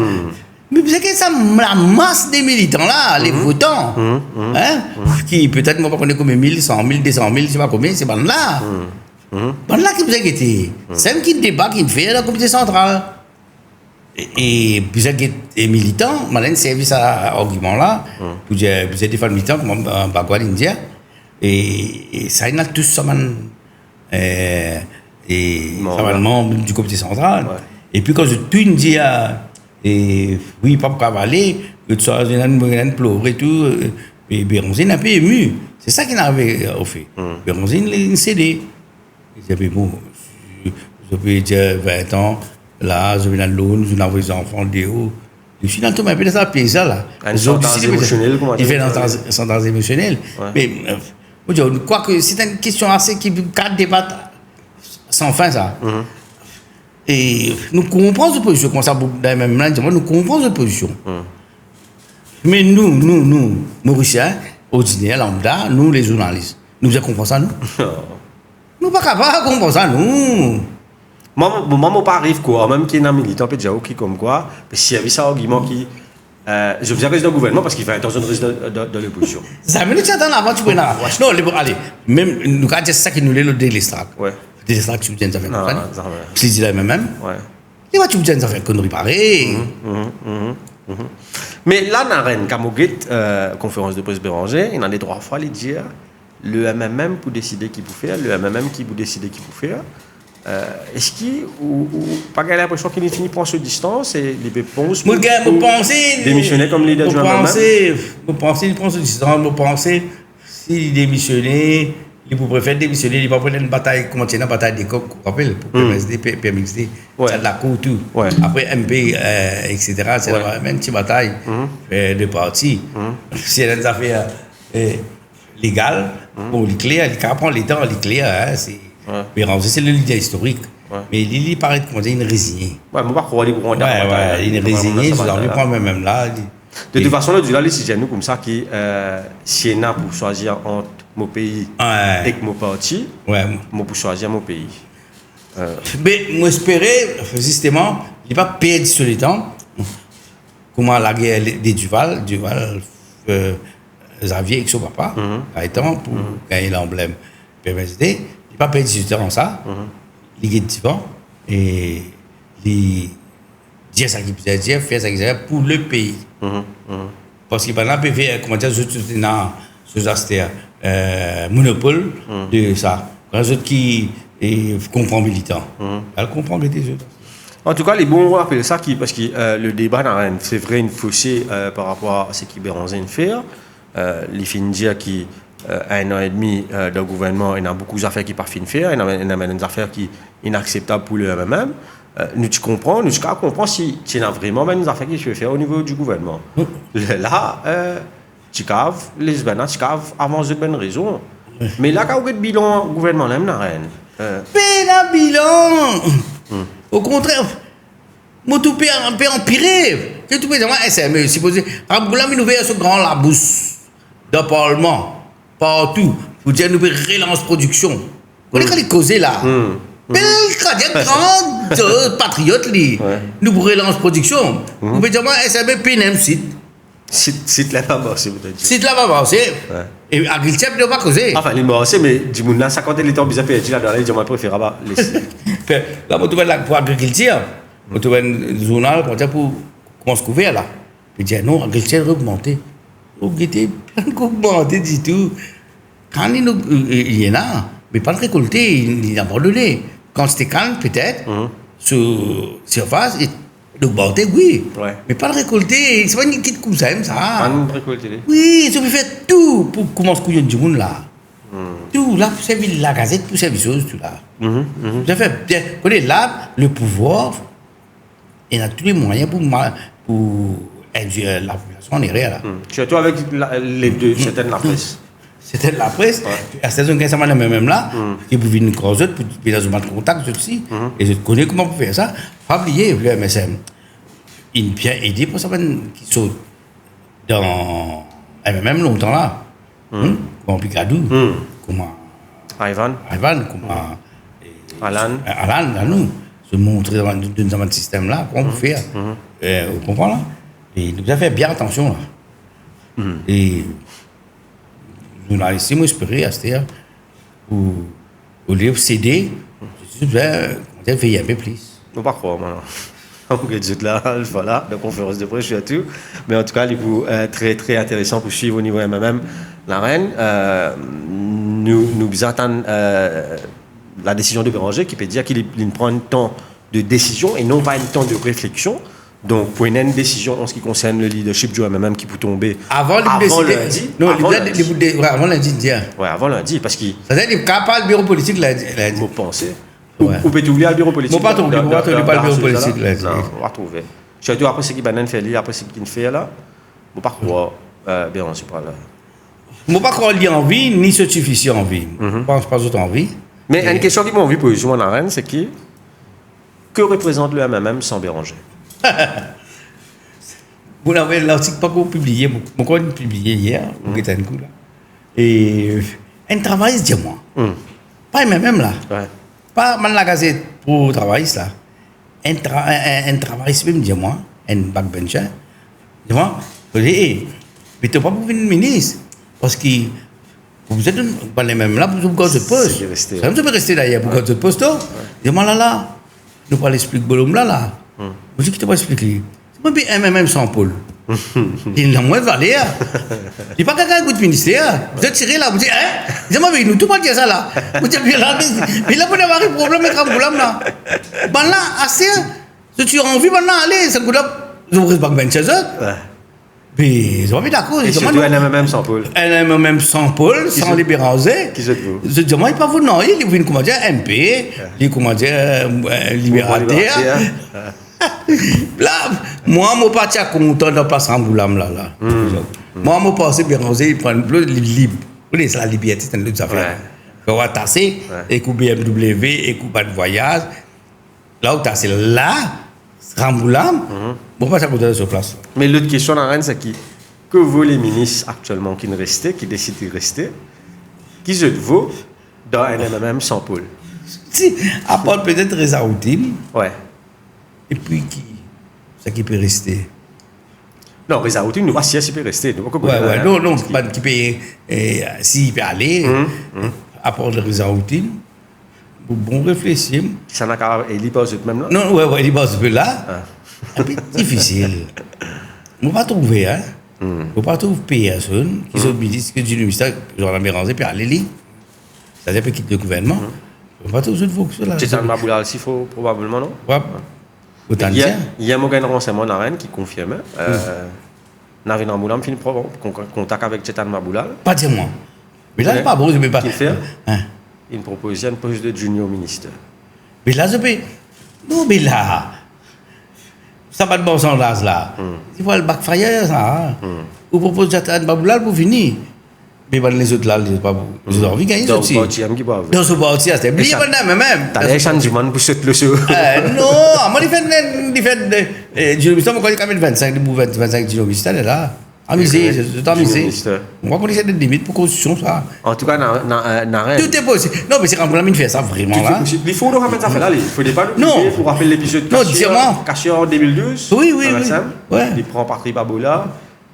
Mais c'est que ça, la masse des militants là, les votants, hein, qui peut-être ne vont pas connaître combien 1000, 100 000, 200 000, je ne sais pas combien, c'est là. Là qui vous inquiétez. C'est un qui débat qui fait dans le comité central. Et puis les militants, maintenant, service à argument là, vous êtes des femmes militants, comme Bagwal India, et ça, il a tous ça, membre du comité central. Et puis quand je tout dis et oui, pas pour cavaler, que tu sois en pleurer et tout, et Béronzine a un peu ému. C'est ça qu'il avait fait. Béronzine, il cédé. Il dit, bon, je peux dire 20 ans, là, je viens de l'eau, je n'avais des enfants de haut. Je suis dans tout ma pays, ça payse là. Un chantage émotionnel, comment il fait un chantage émotionnel. Mais, je crois que c'est une question assez qui cadre débat sans fin, ça. Et nous comprenons cette position, comme ça, même là, nous comprenons cette position. Mais nous, Mauriciens, ordinaires, lambda, nous, les journalistes, nous comprenons ça, nous. Nous ne sommes pas capables de comprendre ça, nous. Moi, je pas arrive quoi, même qui est un militant, peut dire qui comme quoi, s'il y avait ça argument qui. Je faisais rester dans le gouvernement parce qu'il fait attention de rester dans l'opposition. Ça veut dire que tu attends avant, tu peux là. Non, allez, même, nous, quand c'est ça qui nous l'a le délestrat. Ouais. Délestrat, tu me dis, ça fait quoi? Je dis là même. Ouais. Et moi, tu me dis, ça fait connerie pareille. Mais là, dans la Kamoguet, conférence de presse Béranger, il y a des 3 fois, il dit le MMM pour décider qui peut faire, le MMM qui peut décider qui peut faire. Est-ce qu'il ou pas l'impression qu'il finit prendre ce distance et les réponses pour démissionner comme leader du MMM? Je pense qu'il prend ce distance, je pense s'il démissionner, il pourrait faire démissionner, il va prendre une bataille, comment tu dis, une bataille des coqs, vous rappelez, pour PMSD, PMXD, c'est de la cour tout. Après MP, etc., c'est la même petite bataille de partis. Si elle a des affaires légales, bon, il est clair, il prend les temps, il est clair, c'est. Béranger, c'est le leader historique. Mais il paraît comment dire, il est résigné. Ouais, mais pas croire les grands. Il est résigné, je l'en prends même là. De toute façon, là, les citoyens comme ça qui Siena pour choisir entre mon pays et mon parti, moi pour choisir mon pays. Mais moi j'espérais justement, il n'est pas perdre sur le temps. Comment la guerre des Duval, Xavier avec son papa, par exemple, pour gagner l'emblème PMSD. Pas perdre du temps ça, il est différent et il dire ça qu'il peut dire, faire ça qu'il peut dire pour le pays. Parce qu'il va peut faire, comment dire, monopole de ça. Les autres qui comprennent militant, elle comprend que des autres. En tout cas, les bons rappellent ça parce que le débat n'a c'est vrai une faussée par rapport à ce qui Béranger fait. Les fins dire qui 1 an et demi de gouvernement, il y a beaucoup d'affaires qui ne peuvent pas faire, il y a des affaires qui sont inacceptables pour le MMM. Nous comprends si tu as vraiment des affaires qui se font au niveau du gouvernement. Là, tu caves, les Bénats, tu caves avant de bonnes raisons. Mais là, quand vous avez le bilan gouvernement, il n'y a rien. Mais le bilan, au contraire, moi tout peut empirer. Tout peut dire, c'est supposé. Par exemple, là, nous voyons ce grand labousse dans le Parlement. Partout, pour dire nous relance production. Vous voyez quand les causer là, mais les grands patriotes, nous relance production. Vous pouvez dire moi, SMB PNM site. Site là pas bossé, vous dire. Site là pas bossé. Et agriculture ne va pas causer. Enfin, il est bossé, mais du monde là, 50 litres bizarre, il a dit là, il dit moi préférable laisser. Là, on trouve là pour l'agriculture. On trouve un journal pour commencer couvert là. Puis dire non, l'agriculture a augmenté. On était plein d'augmenté du tout. Quand il y en a, mais pas de récolter, il n'a pas donné. Quand c'était calme, peut-être, sur surface, d'augmenter, oui. Ouais. Mais pas de récolter, c'est pas une petite comme ça. Pas de récolter. Oui, ça peut faire tout pour commencer à couiller du monde là. Tout là, pour servir la gazette, pour servir choses, tout là. Ça fait bien. Vous voyez, là, le pouvoir, il a tous les moyens pour induire la population en erreur là. Surtout avec les deux, c'était de la presse. C'était la presse. À cette saison, ça même là, qui pour venir une cause, pour les hommes de contact aussi. Et je connais comment on peut faire ça. Pas oublier, le MSM. Il vient aider pour ça qui sont dans même longtemps là. Comme Picardou, comme Ivan, comme Alan, là, nous, se montrer dans un système là, comment on peut faire. Vous comprenez là? Et nous avons fait bien attention là. Et nous avons essayé d'espérer à ce au lieu de céder, je vais faire un peu plus. on va pas croire maintenant. On est là, voilà, la conférence de presse, je suis à tout. Mais en tout cas, il est très très intéressant pour suivre au niveau MMM la reine. Nous attendons la décision de Béranger qui peut dire qu'il prend un temps de décision et non pas un temps de réflexion. Donc, pour une décision en ce qui concerne le leadership du MMM qui peut tomber avant lundi. Non, avant lundi. Oui, avant lundi, parce qu'il... C'est-à-dire qu'il n'y a pas le bureau politique lundi. Vous pensez Ou peut oublier le bureau politique. On ne peut pas le bureau politique lundi. Non, on va trouver. Surtout après ce qu'il va faire, après ce qu'il fait là, on ne peut pas croire bien, on ne sait pas là. Je ne peux pas croire qu'il y a envie, ni ce suffisant envie. Je ne pense pas d'autre envie. Mais une question qui m'a envie pour jouer en reine, c'est que représente le MMM sans Béranger? Vous avez l'article pas publié, mon collègue publié hier, au Guétancourt là. Et un travail, dis-moi. Pas même là. Ouais. Pas mal la gazette pour travailler là. Un travail, c'est même, dis-moi, un backbencher. Dis-moi, mais tu n'es pas pour venir ministre. Parce que vous êtes pas les mêmes là pour vous cause de poste. Ça me peut rester d'ailleurs pour cause de poste. Dis-moi là. Nous pas l'expliquer Bolom là. Vous dites que tu vas expliquer. C'est pas bien MMM sans Paul. Il a moins de valeur. Il n'y a pas quelqu'un qui est ministère. Vous êtes tiré là, vous dites, hein? Dis-moi, mais nous, tout le monde dit ça là. Vous dites, mais il a pas d'avoir un problème avec un problème là. Ben là, assez, si tu as envie maintenant, allez, ça coûte là, vous ne pas ben chez eux. Mais je suis d'accord. Et surtout un MMM sans Paul. Un MMM sans Paul, sans les Béranger. Qui êtes-vous? Je dis, moi, il n'est pas vous, non. Il est comment dire, MP, il est comment dire, libérateur. Là, moi, je ne suis pas content de passer en boulam là. Moi, je pense que Béranger, il prend le libre. Vous voyez, c'est la liberté, c'est une autre affaire. Quand on va tasser, et qu'on BMW, et qu'on va de voyage, là où tasser là, Ramboulam, bon, pas ça coûte sur place. Mais l'autre question, c'est que vaut les ministres actuellement qui ne restaient, qui décident de rester, qui se vaut dans un MMM sans Paul? Si, à part peut-être Reza Outim. Ouais. Et puis qui? Ça qui peut rester. Non, Reza Outim, nous ne sais pas s'il peut rester. Non, pas qui peut, s'il peut aller, à part le Reza Outim. Bon réfléchir. Ça n'a qu'à aller pas même là? Non, il est pas là. Un peu difficile. On ne va pas trouver, hein. On ne va pas trouver personne qui sont ministres que du ministère, genre la Béranger, puis aller lire. C'est-à-dire qu'il quitte le gouvernement. On ne va pas trouver de fonction là. C'est un Maboula aussi, probablement, non? Ouais. Il y a un renseignement dans la reine qui confirme. Navin Amboulam finit contact avec Chetan Maboula. Pas dire moi. Mais là, c'est pas bon, je ne peux pas. Qu'il fait? Il propose un poste de junior ministre. Mais là, je peux. Non, mais là. Ça va de bon sens là. Il faut le backfire, ça. Vous proposez Chetan Maboula pour finir. Mais les autres là, ils ont envie de gagner. Dans ce parti, dans ce parti, c'est oublié même. T'as les changements pour cette leçon. Non, moi, il fait du ministère, moi, quand même 25 du ministère là. Amusé, c'est amusé. On va connaître des limites pour construction, ça. En tout cas, n'a rien. Tout est possible. Non, mais c'est quand on fait ça vraiment là. Il faut nous rappeler ça fait là. Il faut pas nous il faut rappeler l'épisode Caché en 2012. Oui. Il prend Patrick Baboula.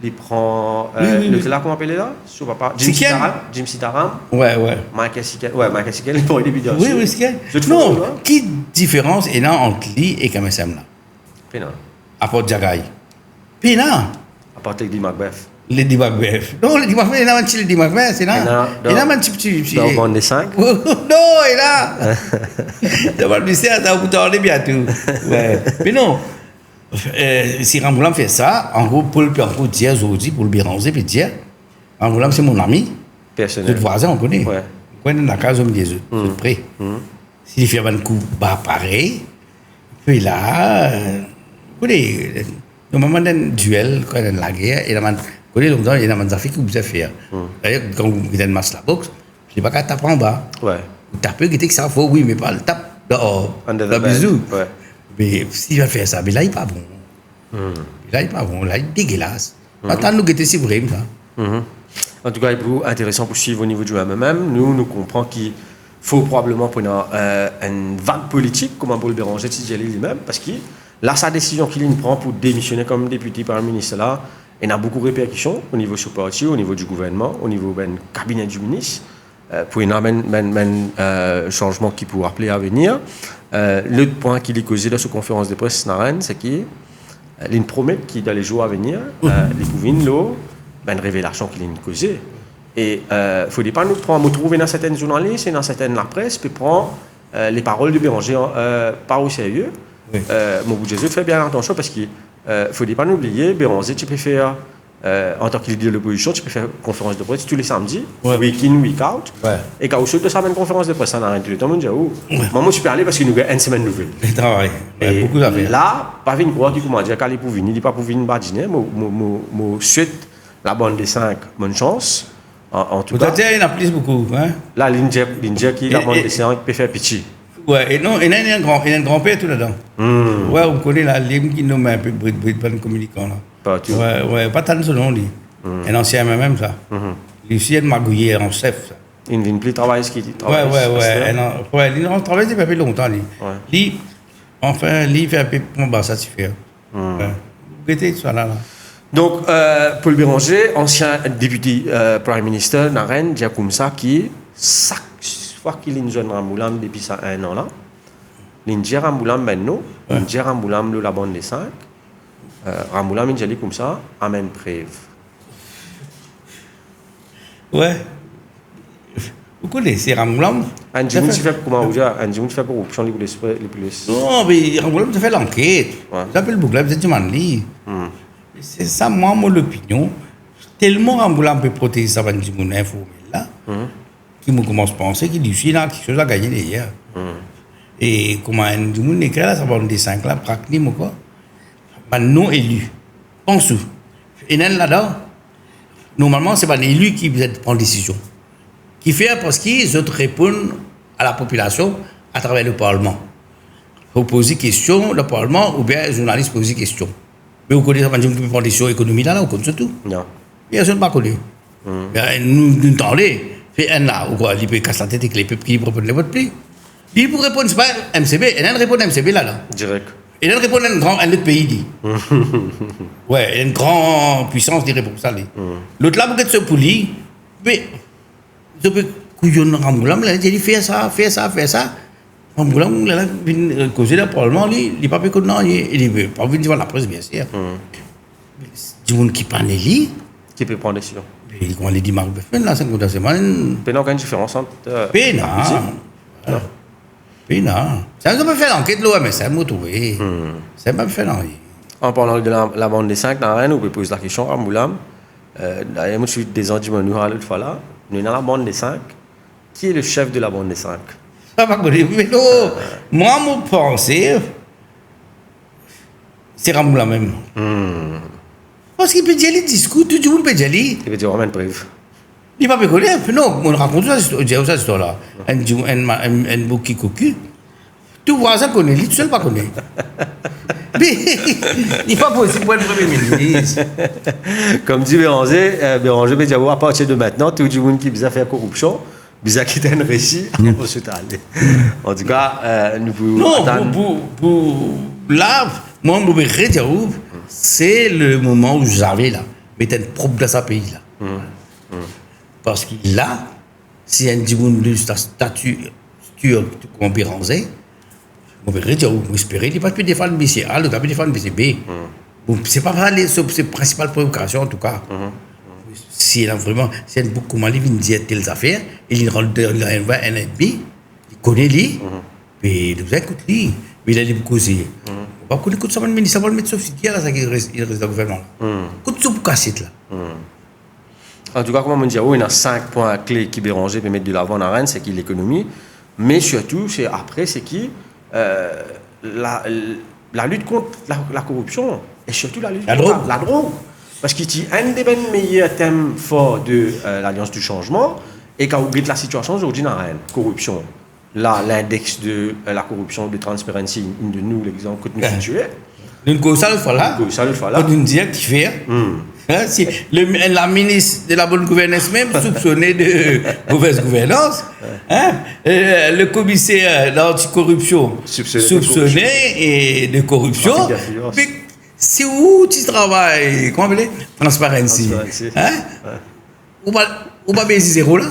il prend Oui. le là comment appelle là sur papa Sikel. Jim Sitaram Ouais. Michael Sikel il prend des vidéos Oui, c'est que. Non, qui différence est là entre lui et Kamesem là? Pena À Port Jagaï. Puis là, à part de Macbeth les Dimacbeth. Non, les Dimacbeth, il y a un petit les Dimacbeth, c'est là. Il y a un petit. dans bande des 5 Non, il est là. Devant le lycée, ça va vous tarder bientôt. Ouais. Mais non. Si Ramboulam fait ça, en gros, pour le dire aujourd'hui, pour le Béranger, puis dire, Ramboulam, c'est mon ami. personnel Notre voisin, on connaît. Ouais. On connaît la case, on me dit, c'est prêt. S'il fait un coup, bah, pareil. Puis là, vous voyez, au moment d'un duel, quand il y a la guerre, il y a longtemps, il y a des affaires que vous avez fait. D'ailleurs, quand vous avez une masse la boxe, je ne sais pas qu'à taper en bas. ouais Vous tapez, que ça faut, oui, mais pas le tape dehors. under Le the bed bisou. ouais Mais s'il va faire ça, mais là, il n'est pas bon. Là, il n'est pas bon. Là, il est dégueulasse. Maintenant, nous, guetter si vrai, ça. En tout cas, il est intéressant pour suivre au niveau du MMM. Nous comprenons qu'il faut probablement prendre une vague politique, comme Paul Béranger lui-même, parce que là, sa décision qu'il prend pour démissionner comme député par le ministre, là, il y a beaucoup de répercussions au niveau du parti, au niveau du gouvernement, au niveau du cabinet du ministre, pour un changement qui pourrait appeler à venir. L'autre point qu'il est causé dans cette conférence de presse, c'est qu'il y a une promesse qui, dans les jours à venir, les pouvines, une révélation qu'il a causée. Et il ne faut pas nous prendre, trouver dans certaines journalistes et dans certaines la presse, puis prendre les paroles de Béranger pas au sérieux. Oui. Mon bout de Jésus fait bien attention parce qu'il ne faut pas nous oublier, Béranger, tu peux faire, en tant que leader de l'opposition, tu peux faire conférence de presse tous les samedis, Ouais. week in, week out. Ouais. Et quand vous ça, une conférence de presse, ça n'arrête tout le temps, on dit, oh, moi, je peux aller parce qu'il nous a une semaine nouvelle. Il travaille. Et Beaucoup d'affaires. là, pas une quoi qui comment dire qu'elle est pour venir, il n'est pas pour venir badiner, moi souhaite la bande des 5 bonne chance. En tout cas, Peut-être qu'il y en a plus beaucoup. Hein? là, l'India qui la bande des 5 peut faire petit. Ouais, et non, il y a un grand-père tout là-dedans. Ouais, on connaît la ligne qui nomme un peu Brit, pas de communicant là. Pas tout. Ouais, pas tant de nom, lui. Un ancien même, ça. Lui aussi, il magouillé en chef, ça. Il ne vient plus travailler ce qu'il travaille. Ouais, lui, on travaille depuis longtemps, lui. Ouais. Lui, enfin, lui, il fait un peu bon, bah, satisfait. Ouais. Vous êtes ça là. Donc, Paul Béranger, ancien député Prime Minister, Naren, dit comme ça, qui, chaque fois qu'il est jeune Ramboulam depuis ça 1 an là, il dit Ramboulam maintenant, il dit Ramboulam la bande des 5, Ramboulam, il dit comme ça, amène preuve. Ouais. Vous connaissez Ramboulam? Un jour, tu fais comment vous dire? Un jour, tu fais corruption les plus. Non, mais Ramboulam, tu fais l'enquête. Ouais. J'appelle Bougla, vous êtes du Manli. C'est ça, moi, mon opinion. Tellement Ramboulam peut protéger ça, du monde informel là, qui me commence à penser qu'il dit là quelque chose à gagner derrière. Et comment un du monde écrit là, ça va des 5 là, pratiquement quoi. Ben, non élu. Pensez. Et là-dedans, normalement, c'est pas l'élu qui prend la décision. Qui fait parce qu'ils autres répondent à la population à travers le Parlement. Vous posez question, le Parlement, ou bien les journalistes posent des questions. Mais vous connaissez pas, vous pouvez prendre des décisions économiques là, on connaît tout. Non. Personne ne pas connu. Nous entendons, fait un là, ou quoi, il peut casser la tête avec les peuples qui répondent les votes plus. Il peut répondre, c'est pas MCB, et il répond MCB là. Direct. Et il répond un autre pays, dit. Ouais, il y a une grande puissance qui répond ça, lui. L'autre là, vous êtes ce pouli, mais, je peux couillonner Ramboulam, il a dit, fais ça. Ramboulam, il a causé le Parlement, il n'est pas pu connaître, il n'est pas venu devant la presse, bien sûr. Du monde qui parle, lui, Qui peut prendre décision? il a dit, Marc Beffin, là, c'est une semaine. Il n'y a aucune différence entre. Pena. Ça ne peut faire l'enquête de l'OMSM, vous trouvez. Ça ne peut pas faire l'enquête. En parlant de la bande des 5, dans rien, vous pouvez poser la question à Moulam. D'ailleurs, moi, je suis des anti-menus l'autre fois là. Nous, dans la bande des 5, qui est le chef de la bande des 5? Ça va connaître. Mais non, moi, mon pensée, c'est Ramoula même. Parce qu'il peut dire les discours, tout le monde peut dire les. Il veut dire Romain Preuve. Il ne peut pas connaître. Non, on raconte ça, cette histoire-là. Un bouc qui cocu. Tout voisin connaît, lui, tout seul pas connaît. Mais il n'est pas possible pour être Premier ministre. Comme dit Béranger peut dire à partir de maintenant, tout le monde qui a fait corruption, il a quitté un récit, on se aller. En tout cas, nous pouvons. Non, pour là, moi, je vais dire, c'est le moment où j'avais là. mais t'es propre dans sa pays là. Parce qu'il là, si un dimoun de statut, qu'on peut ranger, on peut dire, on espérer, il ne peut pas défendre BC A, il ne peut pas défendre BCB. Bon, c'est pas ça les principales préoccupations en tout cas. Si elle a vraiment, si elle a beaucoup mal, il vient dire telles affaires, il rentre dans un ennemi, il connaît lui, mais il vous écoute lui, mais il a beaucoup causé. On va écouter ça, mais ça va le mettre sauf si il reste dans le gouvernement. Écoute ça pour casser là. En tout cas, comme on dit, il y a 5 points clés qui Béranger peut mettre de l'avant dans Rennes, c'est qui l'économie, mais surtout, c'est après, c'est qui la lutte contre la corruption et surtout la lutte contre la drogue. Parce qu'il dit un des meilleurs thèmes forts de l'Alliance du changement et quand vous regardez la situation aujourd'hui dans Rennes, corruption. Là, l'index de la corruption de Transparency, une de nous, l'exemple que nous situons. Une cause ça le fois là. Quand on dit qu'il fait. Si la ministre de la bonne gouvernance même soupçonnée de mauvaise gouvernance, le commissaire d'anticorruption soupçonné et de corruption. C'est où tu travailles? Comment on appelle? Transparency. Ou pas baisser zéro là?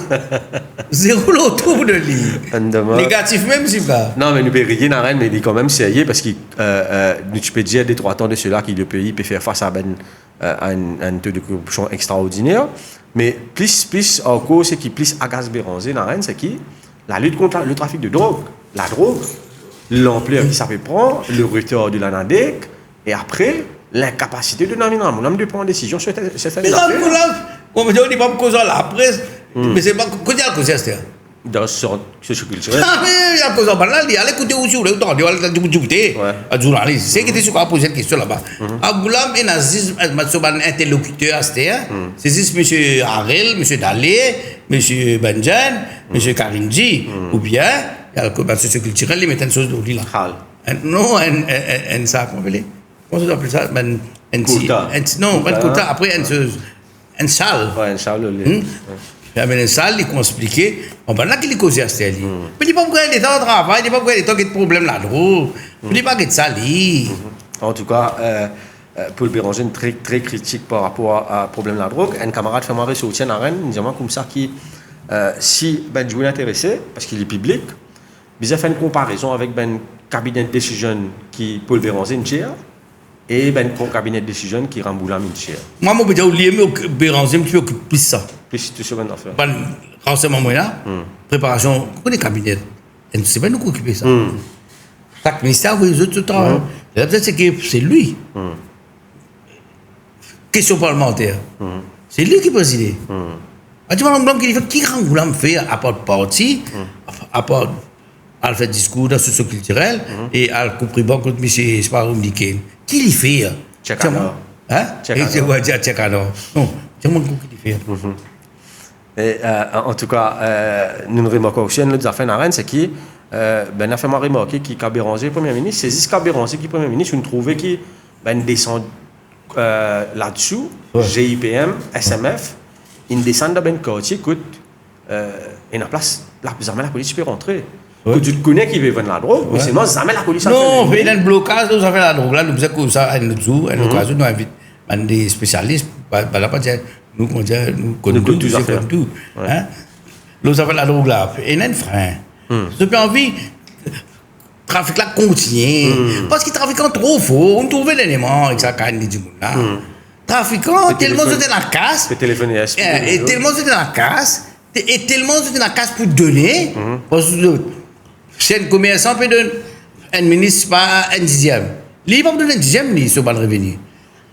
Zéro là autour de lui. Négatif même si pas. Non, mais nous ne pouvons rien à Rennes, mais il est quand même sérieux parce que tu peux dire des 3 temps de cela que le pays peut faire face à un taux de corruption extraordinaire. Mais plus encore, ce qui plus agace Béranger dans Rennes, c'est qui la lutte contre le trafic de drogue. La drogue, l'ampleur qui ça peut prendre, le retard de l'ANADEC, et après, l'incapacité de nommer de prendre des décisions sur certaines affaires. On me dit, on n'est pas pour causer la presse, mais c'est pas quoi dire la cause, c'est dans ce culturel. Ah, mais il y a cause banale, il y a l'écouter aussi, il y a l'écouter, à journaliste. C'est qui était sur à poser cette question là-bas. Aboulam et Nazis, un interlocuteur, c'est juste M. Harel, M. Dalé, M. Benjan, M. Karinji, ou bien, il y a le socioculturel, il met une chose d'aujourd'hui là. Non, un ça, comment on appelle ça? Non, pas de quota, après un salle. Ouais, un salle. Il y a une salle, ils ont expliqué. On va là qu'il est causé à ce Mais il n'est pas pour les temps de travail, il n'est pas pour les temps qui ont des problèmes là-dedans. Il n'est pas que de ça. En tout cas, Paul Béranger est très, très critique par rapport à problème de la drogue. Un camarade fait marrer sur Otienne à Rennes, disant comme ça, qui, si Ben Djoui est intéressé, parce qu'il est public, il a fait une comparaison avec Ben cabinet de décision qui Paul Béranger est chair. Et ben pour cabinet de décision qui Ramboula Mincher. Moi, je veux dire, que Béranger me occupe plus ça. Plus institutionnel d'affaires. Renseignement là, préparation, on est cabinet. Et ne sait pas nous occuper ça. Chaque ministère, vous les autres, tout le temps. Peut-être que c'est lui. Question parlementaire. C'est lui qui préside. Tu vois, qui Ramboula me fait à part parti, à part à faire discours dans ce culturel et à couper bon contre M. Sparrow Niken. Qui l'y fait? Tchekano. Hein? Tchekano. Non, c'est mon coup qui l'y Et fait. en tout cas, nous nous remarquons aussi une autre affaire dans Rennes, c'est qui ben a fait remarquer qui Béranger Premier ministre, c'est juste Béranger qui Premier ministre, on trouvait qui ben descend là-dessous, GIPM, SMF, ils descendent dans ben quartier, écoute, et la place, jamais la police peut rentrer. Que tu te connais qui veut vendre la drogue, mais sinon jamais la police. Non, mais il y a un blocage, nous avons fait la drogue là, nous faisons comme ça, à une occasion, nous invitons des spécialistes, nous connaissons tout. Nous avons fait la drogue là, et il y a un frein. Depuis envie, le trafic là continue, parce qu'il trafique trop faux, on trouve l'élément, et ça, quand il dit là. Trafiquant, tellement c'était la casse, et tellement c'était la casse, et tellement c'était la casse pour donner, parce que c'est un commerçant peut donner un ministre pas un dixième. Lui, il va donner un dixième ministre sur le revenu.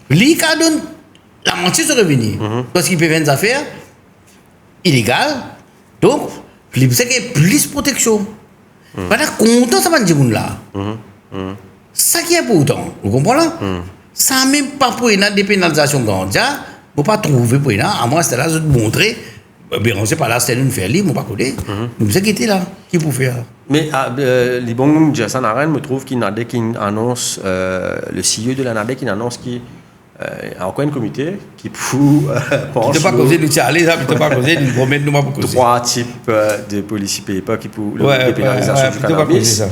Lui, il donne la moitié de revenu. Parce qu'il peut faire des affaires illégales. Donc, il sait qu'il y a plus de protection. Voilà, content, ça va dire là. Ça qui est important. Vous comprenez là? Ça même pas pour une dépénalisation grande. Vous ne pas trouver pour une. À moi, c'était là, je te montrer. Béranger par là, c'était une faire libre, pas côté. Nous sommes qui là, qui peut faire. Mais les bons Jason Arène me trouve qu'il NADEC qui annonce, le CEO de la NADEC qui annonce qu'il y a encore un comité qui pour penser. Tu ne pas causer, nous sommes allés, tu ne pas causer, nous promènent, nous pas pour causer. 3 types de policiers pays qui pour la dépénalisation du cannabis.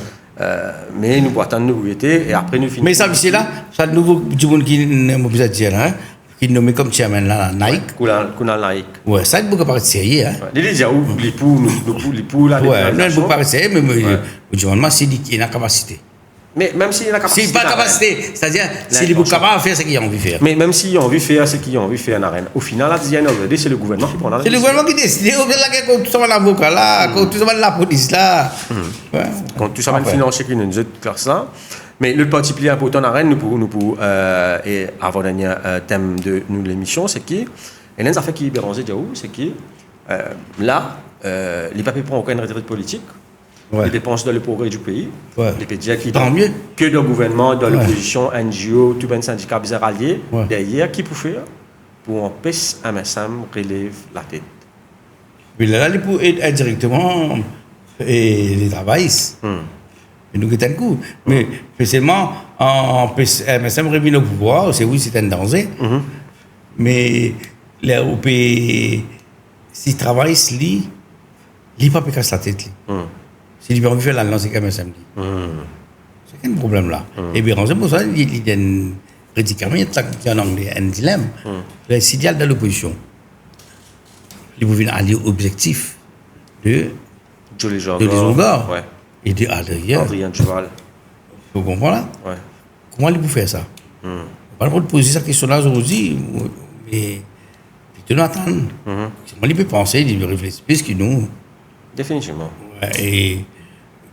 Mais nous attendons une nouveauté et après nous finissons. Mais ça, c'est là, ça de nouveau, du monde qui ne m'a pas dire, hein. qui est nommé comme chairman là, Nike. Kunal Naik. Ouais, ça, il ne peut pas sérieux. Hein. Il dit, les poux, là, Ouais, non, il ne peut pas sérieux, mais moi, c'est dit qu'il a la capacité. Mais même s'il a la capacité. C'est pas capacité, c'est-à-dire, s'il est capable de faire ce qu'il a envie de faire. Mais même s'il a envie de faire ce qu'il a envie de faire en arène, au final, c'est le gouvernement qui prend la décision. C'est le gouvernement qui décide. Quand tout ça va l'avocat là, quand tout ça va la police là. Quand tout ça va le financer, qui nous classe là. Mais le parti plus important en arène, nous pour et avant dernier thème de nous l'émission, c'est qui et l'un des affaires qui est Béranger Diaou, c'est qui là, les papiers prennent aucune retraite politique. Ouais. Les dépenses dans le progrès du pays, les pédias qui tant mieux que le gouvernement, dans l'opposition, NGO, tout un syndicat bizarre allié, derrière qui peut faire pour empêcher un MSM relève la tête. Mais là, il peut aider indirectement et les travaillistes. Et nous, c'est un coup. Mais spécialement, en MSM revient au pouvoir, c'est oui, c'est un danger. Mais là, au pays, si travaillent, il n'y a pas casse la tête. Si il veut faire la lance, c'est quand même samedi. C'est un problème là. Et bien, c'est pour ça qu'il y a un prédicament, il y a en anglais un dilemme. S'il y a de l'opposition, il faut venir aller objectif de Jolie Zongar et de Adrien. Adrien Duval. Vous comprenez là? Comment il peut faire ça? On va poser cette question-là aujourd'hui, mais tu dois attendre. Comment il peut penser, il peut réfléchir plus que nous. Définitivement. Et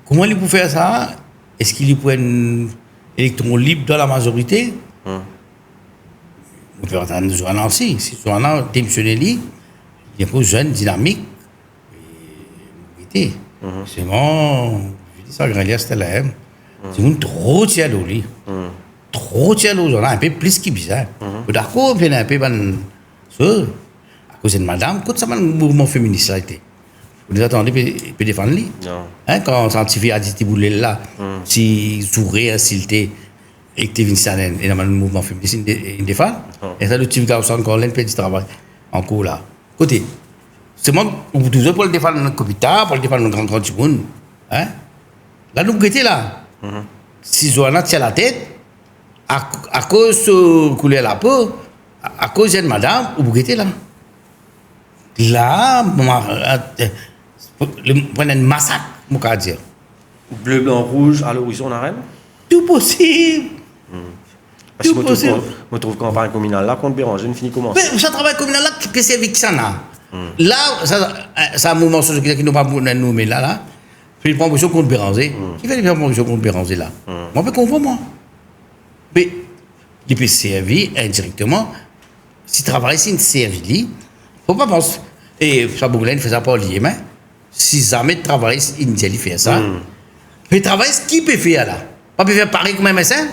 comment il peut faire ça? Est-ce qu'il peut être un électron libre dans la majorité? On peut attendre Joanna aussi. Si Joanna démissionne, il y a un jeune, dynamique. Et c'est bon, je dis ça, Grandia, c'était là. C'est un trop tiers d'eau. Trop tiers d'eau, un peu plus qui bizarre. D'accord, on fait un peu de à cause de madame, quand ça va le mouvement féministe là été. Vous attendez, peut défendre lui. Hein, quand scientifique a dit que vous là, si Zouré a silté et que tu viens et dans le mouvement féministe, il défend. Et ça, le type gars, encore l'un du travail en cours là. Côté, c'est moi, vous toujours pour le défendre notre capital, pour le défendre notre grand monde. Hein? Là, nous guettez là. Si Zoana tient la tête, à cause de couler la peau, à cause de madame, vous guettez là. Là, prenez un massacre, je peux dire. Bleu, blanc, rouge à l'horizon en arène? Tout possible. Parce que je trouve qu'en campagne communale, là, contre Béranger, ne finit comment? Mais ça travail communal là, que c'est avec ça là. Là, ça a un moment social qui nous pas nous, mais là, fait une promotion contre Béranger. Qui fait une promotion contre Béranger là? Moi, je peux comprendre, moi. Mais, il peut servir indirectement. Si travail, c'est une service, il ne faut pas penser. Et ça, beaucoup fait ça pour lier, mais si jamais travail, il fait ça. Mais travail, ce qu'il peut faire là? Pas peut faire pareil comme un médecin.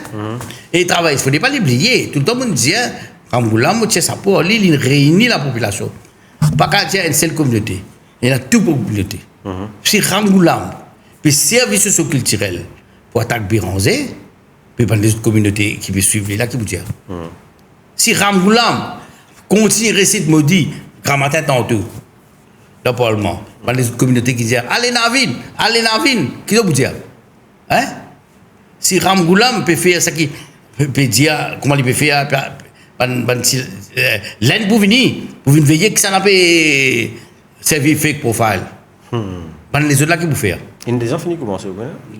Et travail, il ne faut pas l'oublier. Tout le temps, on dit, Ramboula, ça pour il réunit la population. Pas qu'à dire une seule communauté. Il y a toute communauté. Si Rangoulam peut servir socio-culturel pour attaquer Béranger, puis pas des autres communautés qui peuvent suivre là, qui vous dire. Si Rangoulam continue à réciter maudit, Gramatin tantôt, le Parlement, pas des autres communautés qui disent allez Navin, qui doit vous dire? Hein? Si Rangoulam peut faire ça qui peut dire, comment il peut faire? L'aide pour venir veiller que ça n'a pas servi fake profile. Les autres là qui vous faire. Il y a des gens finis comment ça?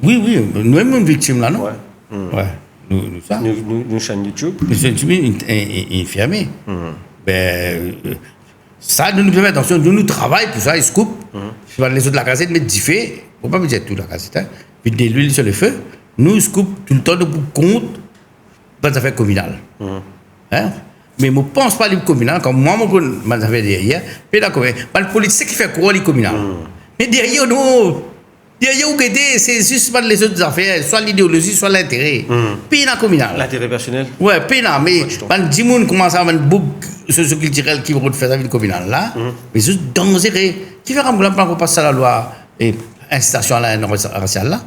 Oui, nous-mêmes une victime là, non? Ouais. Nous ça. Nous chaîne YouTube. Nous chaîne YouTube est fermée. Ben, ça nous permet attention, nous travaillons pour ça, ils se coupent. Les autres de la casette mettent du feu, faut pas me dire tout la casette, hein. Puis de l'huile sur le feu, nous ils se coupent tout le temps de compte dans les affaires communales. Hein? Mais je ne pense pas à l'île communale, comme moi, je suis derrière, mais d'accord, le politique qui fait quoi l'île communale? Mais derrière, nous, c'est juste pas les autres affaires, soit l'idéologie, soit l'intérêt. Puis la communale. L'intérêt personnel? Oui, puis là, mais quand les gens commencent à avoir une boucle socio-culturelle qui va faire la ville communale là, mais c'est dangereux. Qui fait qu'on passe à la loi et incitation à la raciale là?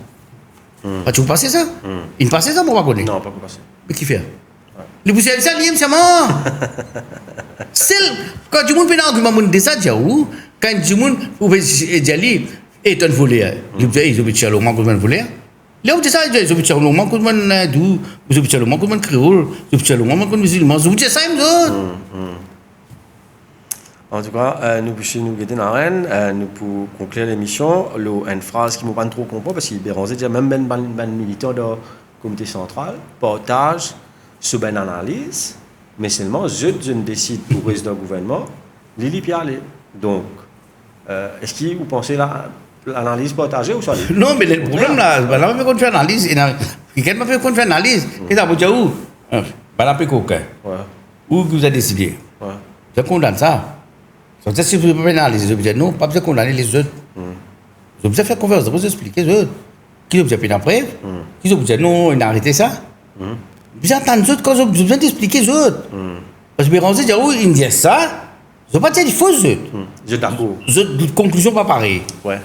Tu veux passer ça? Il passe ça, moi, je ne connais pas. Non, pas pour passer. Mais qui fait? Les poussières, ça, c'est moi. Quand tu monde fait un argument de ça, quand tu monde peut dire et tu volé. Il dit ils ont dit moi comme un volé. Là, vous dites ça, vous dites le moment qu'on m'a d'où, vous dites le moment qu'on m'a créole, vous dites le moment qu'on musulman, vous dites ça, En tout cas, nous nous guetter dans Rennes, nous pour conclure l'émission, une phrase qui m'a pas trop compris parce qu'il Béranger déjà même ben militant de comité central, partage sur une analyse, mais seulement je décide pour le président du gouvernement, Lili Pialé. Donc, est-ce que vous pensez l'analyse partagée ou ça? Non, mais le problème là, là, on fait une analyse, quelqu'un m'a fait une analyse, et ça vous dit où? Bah, peu coquin. Où vous avez décidé? Vous condamnez ça. Donc, si vous pouvez analyser, vous dites non, pas besoin de condamner les autres. Vous avez faire confiance, vous expliquer les autres. Qui vous a fait la preuve? Qui vous dit non, il a arrêté ça? Vous attendez les autres quand vous avez besoin d'expliquer les autres. Parce que Béranger dit oui, il me dit ça, vous ne pas dire qu'il faut les autres. Je d'accord. Les autres conclusions pas pareilles. Ouais.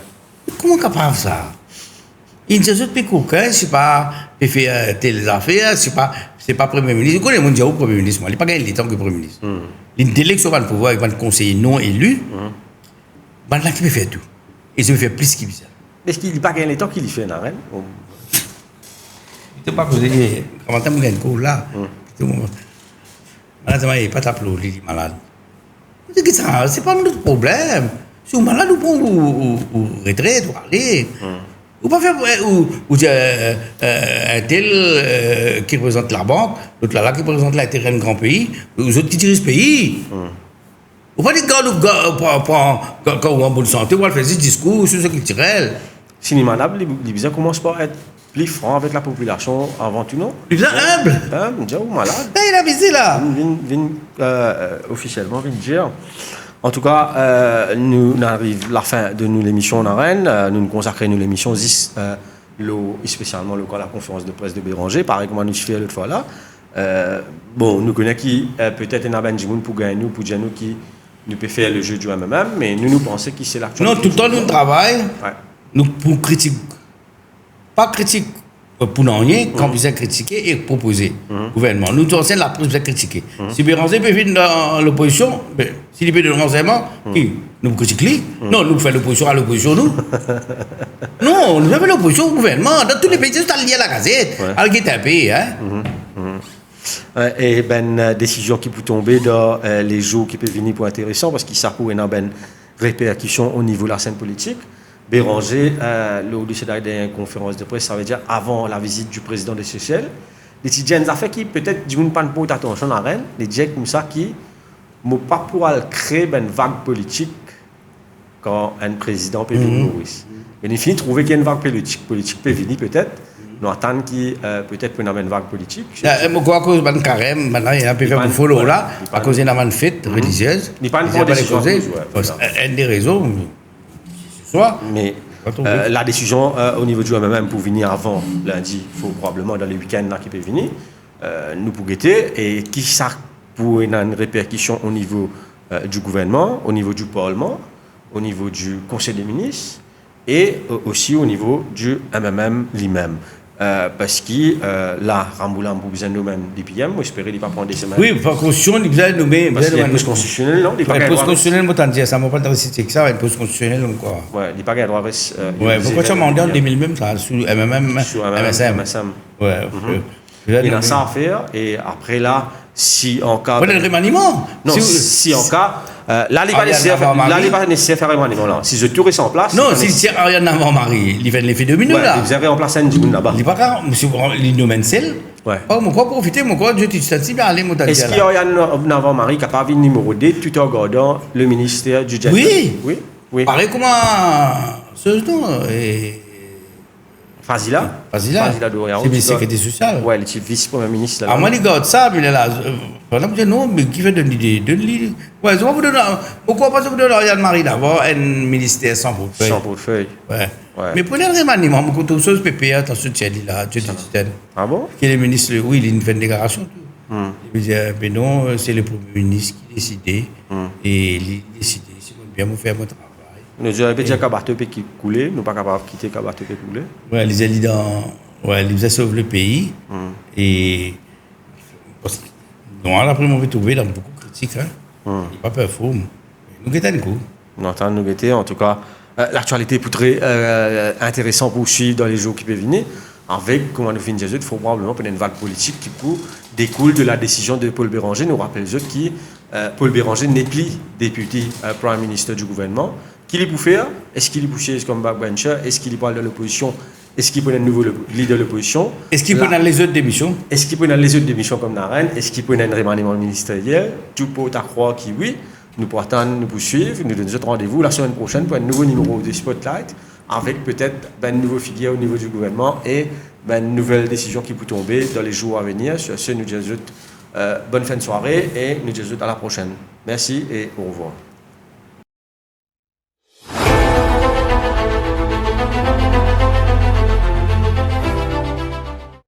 Comment capable ça? Il dit les autres coquins, c'est pas faire telles affaires, c'est pas Premier ministre. Vous connaissez mon diable Premier ministre, il n'est pas gagné le temps que Premier ministre. L'élection va le pouvoir, il va le conseiller non élu. Ben là, qui peut faire tout. Et ça peut faire plus qu'il fait ça. Est-ce qu'il n'est pas gagné le temps qu'il y fait, Naren? Il ne pas posé. Comment tu as gagné le là? Malade, il n'est pas t'applaudir, il est malade. C'est pas notre problème. Si vous êtes malade, vous retraite, vous allez. Ou pas faire ou un tel qui représente la banque, l'autre là qui représente l'intérêt d'un grand pays, les autres qui dirigent ce pays. Ou pas dire quand on est en bonne santé, on va faire des discours sur ce culturel. Si les malades, les bizarres commencent par être plus francs avec la population avant tout, non? Les bizarres humbles. Déjà, ou malade. Il a visé là. Officiellement, vient dire. En tout cas, nous arrivons à la fin de l'émission en Rennes. Nous consacrons l'émission spécialement à la conférence de presse de Béranger, pareil comme nous fait l'autre fois là. Bon, nous connaissons qui peut-être un Benjamin pour gagner nous, pour dire nous qui nous peut faire le jeu du MMM, mais nous pensons que c'est l'actualité. Non, tout le temps nous travaillons, nous pour critiquer, pas critique pour non rien, quand vous êtes critiqué et proposer au gouvernement. Nous tous la presse vous êtes critiqué. Si Béranger peut venir dans l'opposition, s'il peut donner renseignement, qui nous critiquons. Non, nous faisons l'opposition à l'opposition, nous. Non, nous faisons l'opposition au gouvernement. Dans tous les pays, c'est lié à la Gazette, à la pays, hein. Et décision qui peut tomber dans les jours qui peuvent venir pour intéressant parce qu'il s'appuie une répercussion au niveau de la scène politique. Béranger, lors de cette conférence de presse, ça veut dire avant la visite du président des Seychelles. Les petites affaires qui peut-être ne pas pour attention à Rennes, les gens comme ça qui ne pas pouvoir créer une vague politique quand un président peut venir. Et il finit de trouver qu'il y a une vague politique peut venir peut-être. Nous attendons qu'il peut-être peut une vague politique. À cause de carême, maintenant il y a un peu de follow là, à cause d'une amende fête religieuse. Il n'y a pas une décision. Une des raisons. Mais la décision au niveau du MMM pour venir avant lundi, il faut probablement dans les week-ends qui peut venir, nous pour guetter et qui ça pour une répercussion au niveau du gouvernement, au niveau du Parlement, au niveau du Conseil des ministres et aussi au niveau du MMM lui-même. Parce que là, Ramboulan pour besoin de nous-mêmes des PM, j'espère qu'il ne va pas prendre des semaines. Oui, par constitution, il besoin de nous-mêmes. Parce qu'il y a une poste constitutionnelle, non? Une poste constitutionnelle, moi, t'en dis, ça ne m'a pas récité que ça, une poste constitutionnelle, ou quoi? Oui, il n'y a pas de droit. Oui, pourquoi tu as demandé en 2000 même, ça, sous MMM, sur MSM. Oui, il y a ça à faire, et après là, si en cas. Vous avez le remaniement? Non, si en cas. Là, il n'est pas nécessaire de faire un remaniement là. Si je tout reste en place. Non, si c'est Ariane Navarre-Marie, il fait l'effet 2 minutes là. Vous avez remplacé un Djiboun là-bas. Il n'est pas grave, monsieur Ligno Seul. Ouais. Mon quoi profiter, mon quoi, je te dis, aller, mon est-ce qu'il y a Ariane Navarre-Marie qui a pas vu le numéro D tout en regardant le ministère du Gender? Oui. Oui. Pareil comment. Ce nom. Fazila Dorian. C'est le sécurité sociale. Oui, le vice-premier ministre. Ah, moi, les gars, ça, mais là, non, mais qui fait de l'idée? Ouais, je vais vous donner. Pourquoi pas vous donner Ariane Marie d'abord, un ministère sans portefeuille? Sans portefeuille. Ouais. Mais prenez le remaniement, beaucoup de choses, PPA, attention, tu as dit là, tu dis. Ah bon? Qui est le ministre, oui, il fait une déclaration. Il dit, ben non, c'est le premier ministre qui décide. Et il décide, si vous bien vous faire mon travail. Nous avons déjà Kabato qui coulait, nous pas capable de quitter Kabato qui coulait. Ouais, les alliés ils ont sauvé le pays. Et non, après, on va trouver dans beaucoup de critiques. Il n'y a pas peur faux. Nous guettons un coup. Nous en tout cas, l'actualité est très intéressante pour suivre dans les jours qui peuvent venir. avec, comment nous finissons, il faut probablement prendre une vague politique qui découle de la décision de Paul Béranger. Nous rappelons qui Paul Béranger n'est plus député Prime Minister du gouvernement. Qu'il est pour faire? Est-ce qu'il est poussé comme backbencher? Est-ce qu'il parle de l'opposition? Est-ce qu'il peut être un nouveau leader de l'opposition? Est-ce qu'il peut dans les autres démissions? Est-ce qu'il peut dans les autres démissions comme Naren? Est-ce qu'il peut dans un remaniement ministériel? Tout peut à croire que oui. Nous pourtant nous poursuivre, nous donnons rendez-vous la semaine prochaine pour un nouveau numéro de Spotlight avec peut-être une nouvelle figure au niveau du gouvernement et une nouvelle décision qui peut tomber dans les jours à venir. Sur ce, nous disons bonne fin de soirée et nous disons à la prochaine. Merci et au revoir.